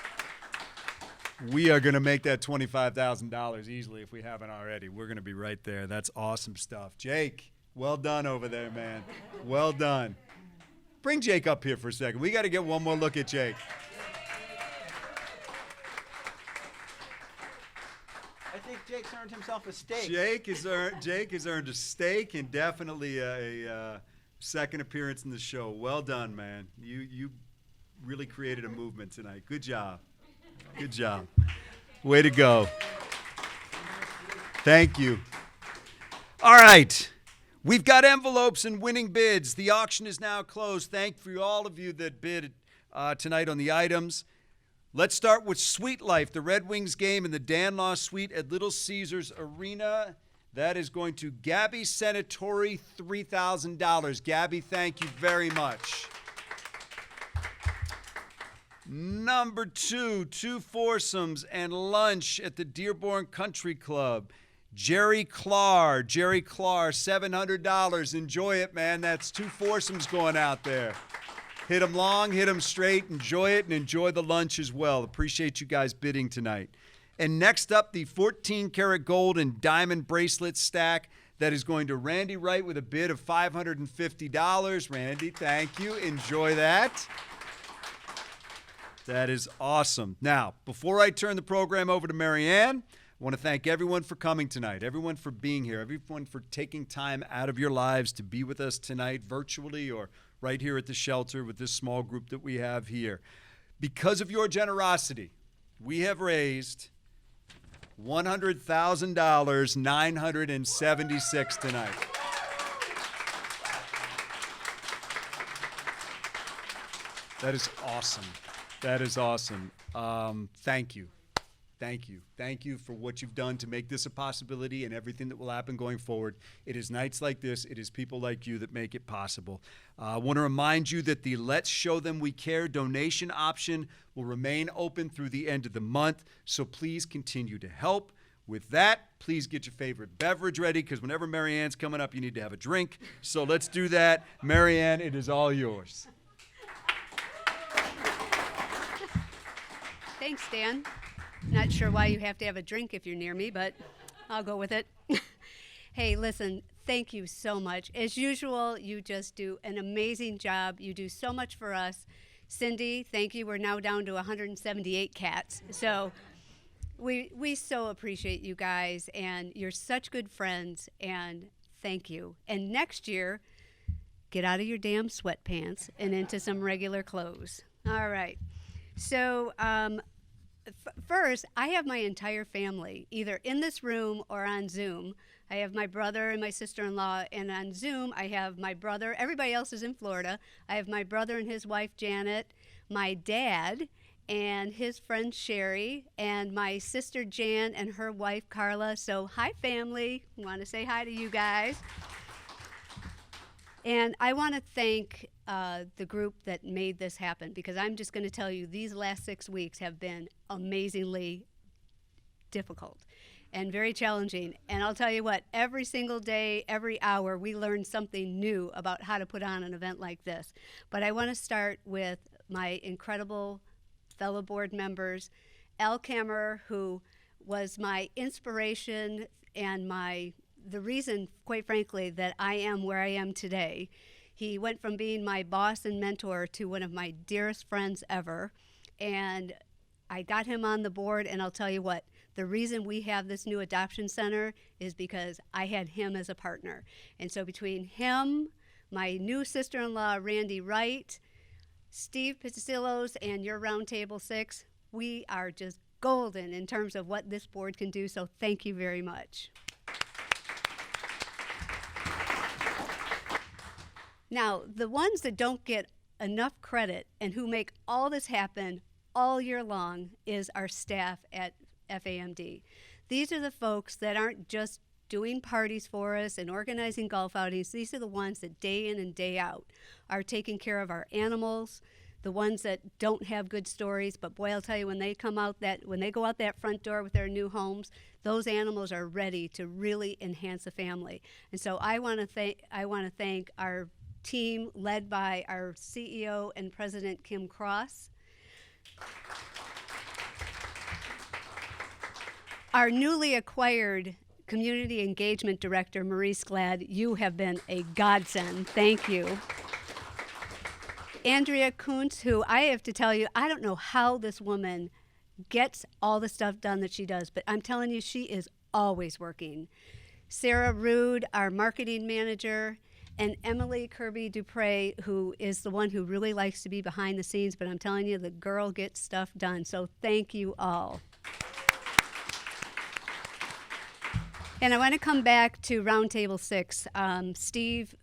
We are going to make that $25,000 easily if we haven't already. We're going to be right there. That's awesome stuff. Jake, well done over there, man. Well done. Bring Jake up here for a second. We got to get one more look at Jake. I think Jake's earned himself a steak. Jake has earned a steak and definitely a second appearance in the show. Well done, man. You really created a movement tonight. Good job. Good job. Way to go. Thank you. All right. We've got envelopes and winning bids. The auction is now closed. Thank you all of you that bid tonight on the items. Let's start with Sweet Life, the Red Wings game in the Danlaw Suite at Little Caesars Arena. That is going to Gabby Senatori, $3,000. Gabby, thank you very much. Number 2, 2 foursomes and lunch at the Dearborn Country Club. Jerry Clark, $700. Enjoy it, man. That's 2 foursomes going out there. Hit them long, hit them straight, enjoy it, and enjoy the lunch as well. Appreciate you guys bidding tonight. And next up, the 14-karat gold and diamond bracelet stack that is going to Randy Wright with a bid of $550. Randy, thank you. Enjoy that. That is awesome. Now, before I turn the program over to Marianne, I want to thank everyone for coming tonight, everyone for being here, everyone for taking time out of your lives to be with us tonight virtually or right here at the shelter with this small group that we have here. Because of your generosity, we have raised $100,000, $976 tonight. That is awesome. That is awesome. Thank you. Thank you. Thank you for what you've done to make this a possibility and everything that will happen going forward. It is nights like this, it is people like you that make it possible. I want to remind you that the Let's Show Them We Care donation option will remain open through the end of the month, so please continue to help. With that, please get your favorite beverage ready, because whenever Marianne's coming up, you need to have a drink. So let's do that. Marianne, it is all yours. Thanks, Dan. Not sure why you have to have a drink if you're near me, but I'll go with it. Hey, listen, thank you so much. As usual, you just do an amazing job. You do so much for us. Cindy, thank you. We're now down to 178 cats. So we so appreciate you guys, and you're such good friends, and thank you. And next year, get out of your damn sweatpants and into some regular clothes. All right. So, first, I have my entire family either in this room or on Zoom. I have my brother and my sister-in-law, and on Zoom, I have my brother. Everybody else is in Florida. I have my brother and his wife, Janet, my dad and his friend, Sherry, and my sister, Jan, and her wife, Carla. So, hi, family. I want to say hi to you guys. And I want to thank the group that made this happen, because I'm just going to tell you, these last 6 weeks have been amazingly difficult and very challenging. And I'll tell you what, every single day, every hour, we learn something new about how to put on an event like this. But I want to start with my incredible fellow board members, Al Kammerer, who was my inspiration and the reason, quite frankly, that I am where I am today. He went from being my boss and mentor to one of my dearest friends ever. And I got him on the board, and I'll tell you what, the reason we have this new adoption center is because I had him as a partner. And so between him, my new sister-in-law, Randy Wright, Steve Pizzillos, and your Roundtable 6, we are just golden in terms of what this board can do. So thank you very much. Now, the ones that don't get enough credit and who make all this happen all year long is our staff at FAMD. These are the folks that aren't just doing parties for us and organizing golf outings. These are the ones that day in and day out are taking care of our animals, the ones that don't have good stories. But boy, I'll tell you, when they go out that front door with their new homes, those animals are ready to really enhance the family. And so I want to thank our team led by our CEO and President Kim Cross. Our newly acquired Community Engagement Director, Maurice Glad, you have been a godsend. Thank you. Andrea Kuntz, who I have to tell you, I don't know how this woman gets all the stuff done that she does, but I'm telling you, she is always working. Sarah Rude, our marketing manager, and Emily Kirby Dupre, who is the one who really likes to be behind the scenes, but I'm telling you, the girl gets stuff done. So thank you all. And I want to come back to Roundtable 6. Steve,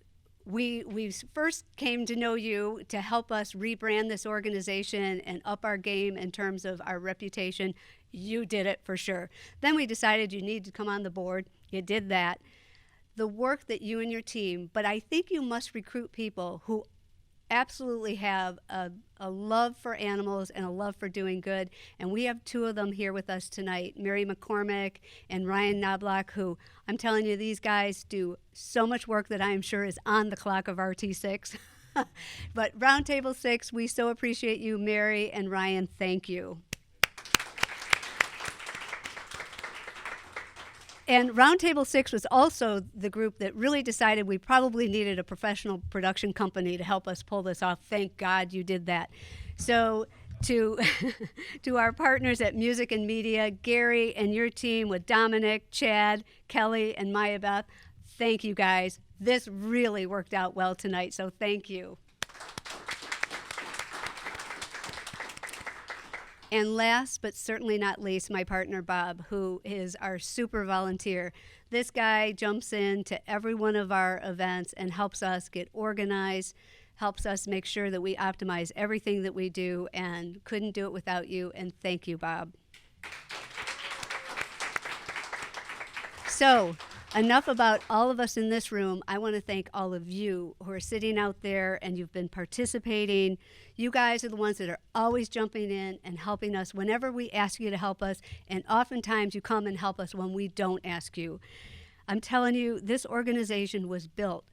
we first came to know you to help us rebrand this organization and up our game in terms of our reputation. You did it for sure. Then we decided you need to come on the board. You did that. The work that you and your team, but I think you must recruit people who absolutely have a love for animals and a love for doing good. And we have two of them here with us tonight, Mary McCormick and Ryan Knobloch, who I'm telling you, these guys do so much work that I am sure is on the clock of RT6. But Roundtable 6, we so appreciate you, Mary and Ryan. Thank you. And Roundtable 6 was also the group that really decided we probably needed a professional production company to help us pull this off. Thank God you did that. So to, to our partners at Music and Media, Gary and your team with Dominic, Chad, Kelly, and Maya Beth, thank you guys. This really worked out well tonight, so thank you. And last but certainly not least, my partner Bob, who is our super volunteer. This guy jumps in to every one of our events and helps us get organized, helps us make sure that we optimize everything that we do, and couldn't do it without you, and thank you, Bob. So, enough about all of us in this room. I want to thank all of you who are sitting out there and you've been participating. You guys are the ones that are always jumping in and helping us whenever we ask you to help us, and oftentimes you come and help us when we don't ask you. I'm telling you, this organization was built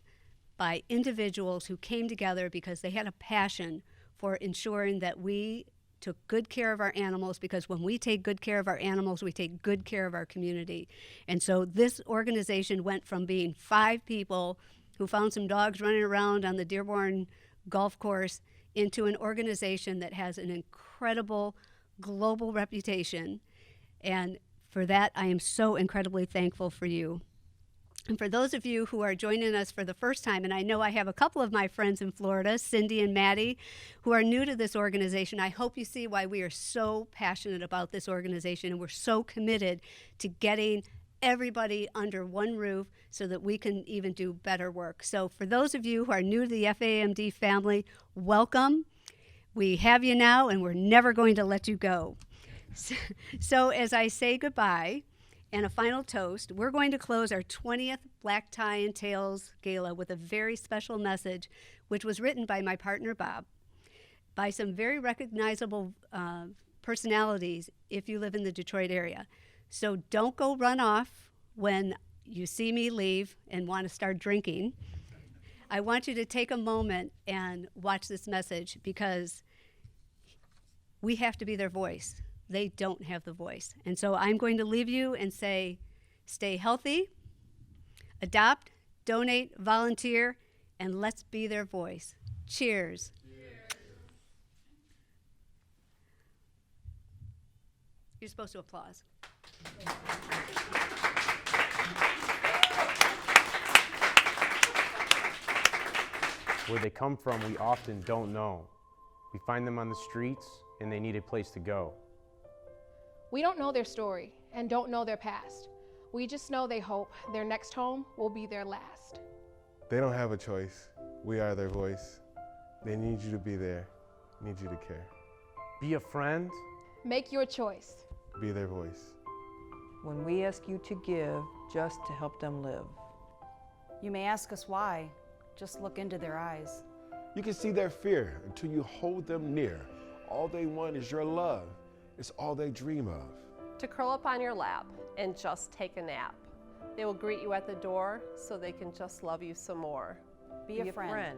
by individuals who came together because they had a passion for ensuring that we took good care of our animals, because when we take good care of our animals, we take good care of our community. And so this organization went from being 5 people who found some dogs running around on the Dearborn golf course into an organization that has an incredible global reputation. And for that, I am so incredibly thankful for you. And for those of you who are joining us for the first time, and I know I have a couple of my friends in Florida, Cindy and Maddie, who are new to this organization, I hope you see why we are so passionate about this organization and we're so committed to getting everybody under one roof so that we can even do better work. So for those of you who are new to the FAMD family, welcome. We have you now and we're never going to let you go. So as I say goodbye, and a final toast, we're going to close our 20th Black Tie and Tails Gala with a very special message, which was written by my partner Bob, by some very recognizable personalities if you live in the Detroit area. So don't go run off when you see me leave and want to start drinking. I want you to take a moment and watch this message, because we have to be their voice. They don't have the voice. And so I'm going to leave you and say, stay healthy, adopt, donate, volunteer, and let's be their voice. Cheers. You're supposed to applause. Where they come from, we often don't know. We find them on the streets, and they need a place to go. We don't know their story and don't know their past. We just know they hope their next home will be their last. They don't have a choice. We are their voice. They need you to be there, need you to care. Be a friend. Make your choice. Be their voice. When we ask you to give, just to help them live. You may ask us why. Just look into their eyes. You can see their fear until you hold them near. All they want is your love. It's all they dream of. To curl up on your lap and just take a nap. They will greet you at the door so they can just love you some more. Be a friend.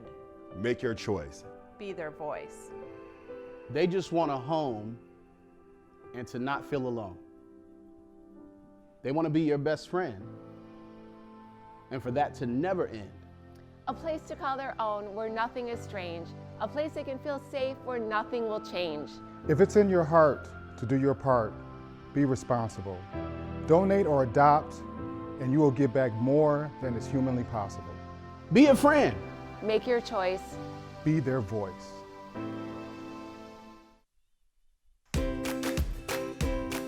Make your choice. Be their voice. They just want a home and to not feel alone. They want to be your best friend. And for that to never end. A place to call their own where nothing is strange. A place they can feel safe where nothing will change. If it's in your heart to do your part, be responsible. Donate or adopt, and you will get back more than is humanly possible. Be a friend. Make your choice. Be their voice.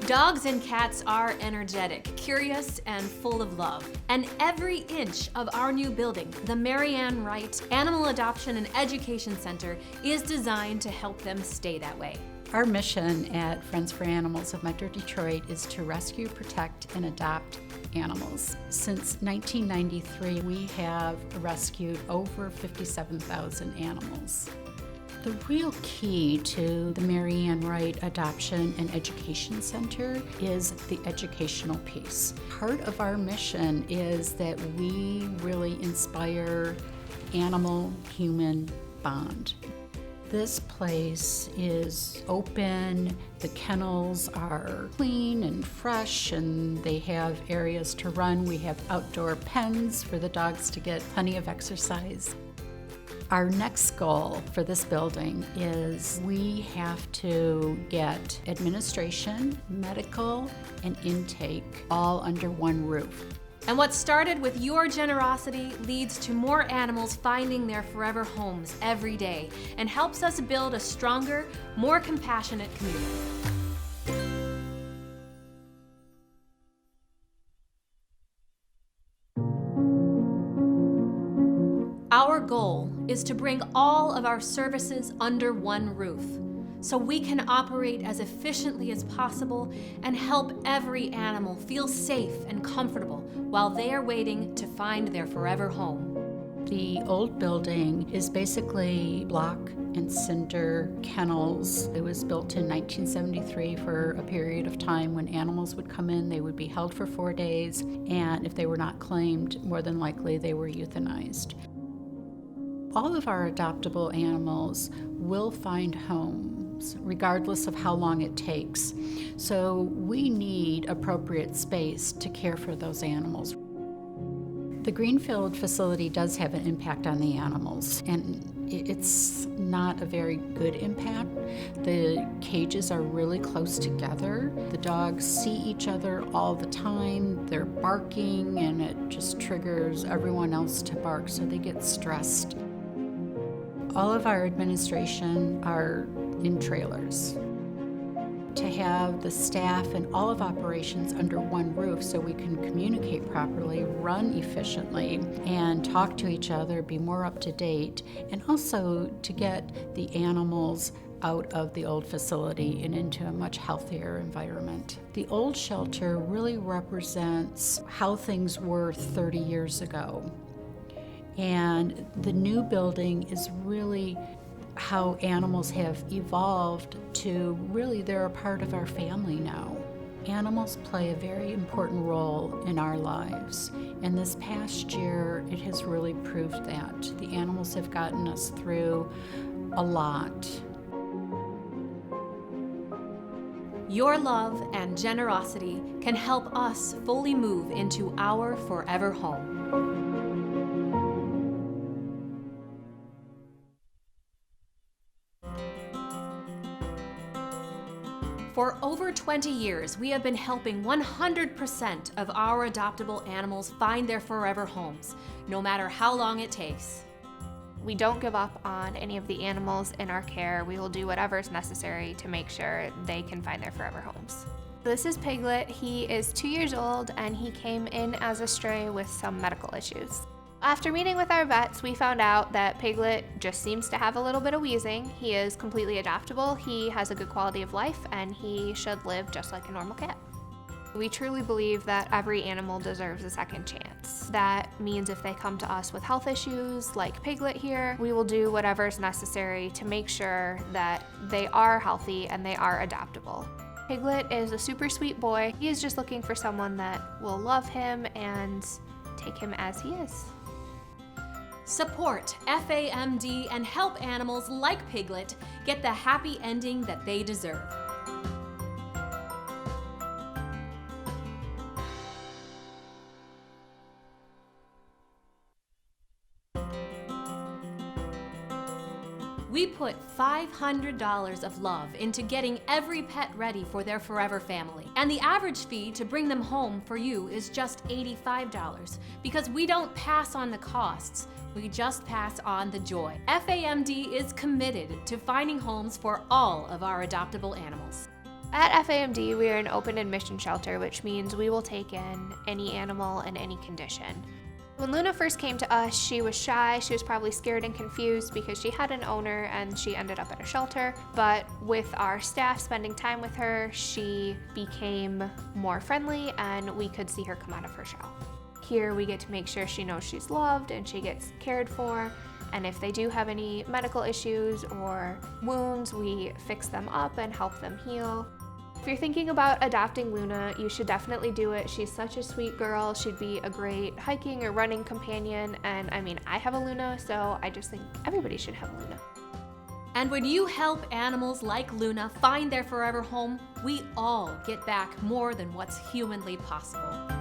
Dogs and cats are energetic, curious, and full of love. And every inch of our new building, the Marianne Wright Animal Adoption and Education Center, is designed to help them stay that way. Our mission at Friends for Animals of Metro Detroit is to rescue, protect, and adopt animals. Since 1993, we have rescued over 57,000 animals. The real key to the Marianne Wright Adoption and Education Center is the educational piece. Part of our mission is that we really inspire animal-human bond. This place is open, the kennels are clean and fresh, and they have areas to run. We have outdoor pens for the dogs to get plenty of exercise. Our next goal for this building is we have to get administration, medical, and intake all under one roof. And what started with your generosity leads to more animals finding their forever homes every day and helps us build a stronger, more compassionate community. Our goal is to bring all of our services under one roof so we can operate as efficiently as possible and help every animal feel safe and comfortable while they are waiting to find their forever home. The old building is basically block and cinder kennels. It was built in 1973 for a period of time when animals would come in, they would be held for 4 days, and if they were not claimed, more than likely they were euthanized. All of our adoptable animals will find homes, regardless of how long it takes. So we need appropriate space to care for those animals. The Greenfield facility does have an impact on the animals, and it's not a very good impact. The cages are really close together. The dogs see each other all the time. They're barking, and it just triggers everyone else to bark, so they get stressed. All of our administration are in trailers. To have the staff and all of operations under one roof so we can communicate properly, run efficiently, and talk to each other, be more up to date, and also to get the animals out of the old facility and into a much healthier environment. The old shelter really represents how things were 30 years ago. And the new building is really how animals have evolved to really they're a part of our family now. Animals play a very important role in our lives. And this past year, it has really proved that. The animals have gotten us through a lot. Your love and generosity can help us fully move into our forever home. For over 20 years, we have been helping 100% of our adoptable animals find their forever homes, no matter how long it takes. We don't give up on any of the animals in our care. We will do whatever is necessary to make sure they can find their forever homes. This is Piglet. He is 2 years old and he came in as a stray with some medical issues. After meeting with our vets, we found out that Piglet just seems to have a little bit of wheezing. He is completely adoptable, he has a good quality of life, and he should live just like a normal cat. We truly believe that every animal deserves a second chance. That means if they come to us with health issues like Piglet here, we will do whatever is necessary to make sure that they are healthy and they are adoptable. Piglet is a super sweet boy. He is just looking for someone that will love him and take him as he is. Support FAMD and help animals like Piglet get the happy ending that they deserve. We put $500 of love into getting every pet ready for their forever family. And the average fee to bring them home for you is just $85 because we don't pass on the costs. We just pass on the joy. FAMD is committed to finding homes for all of our adoptable animals. At FAMD, we are an open admission shelter, which means we will take in any animal in any condition. When Luna first came to us, she was shy. She was probably scared and confused because she had an owner and she ended up at a shelter. But with our staff spending time with her, she became more friendly and we could see her come out of her shell. Here we get to make sure she knows she's loved and she gets cared for. And if they do have any medical issues or wounds, we fix them up and help them heal. If you're thinking about adopting Luna, you should definitely do it. She's such a sweet girl. She'd be a great hiking or running companion. And I mean, I have a Luna, so I just think everybody should have a Luna. And when you help animals like Luna find their forever home, we all get back more than what's humanly possible.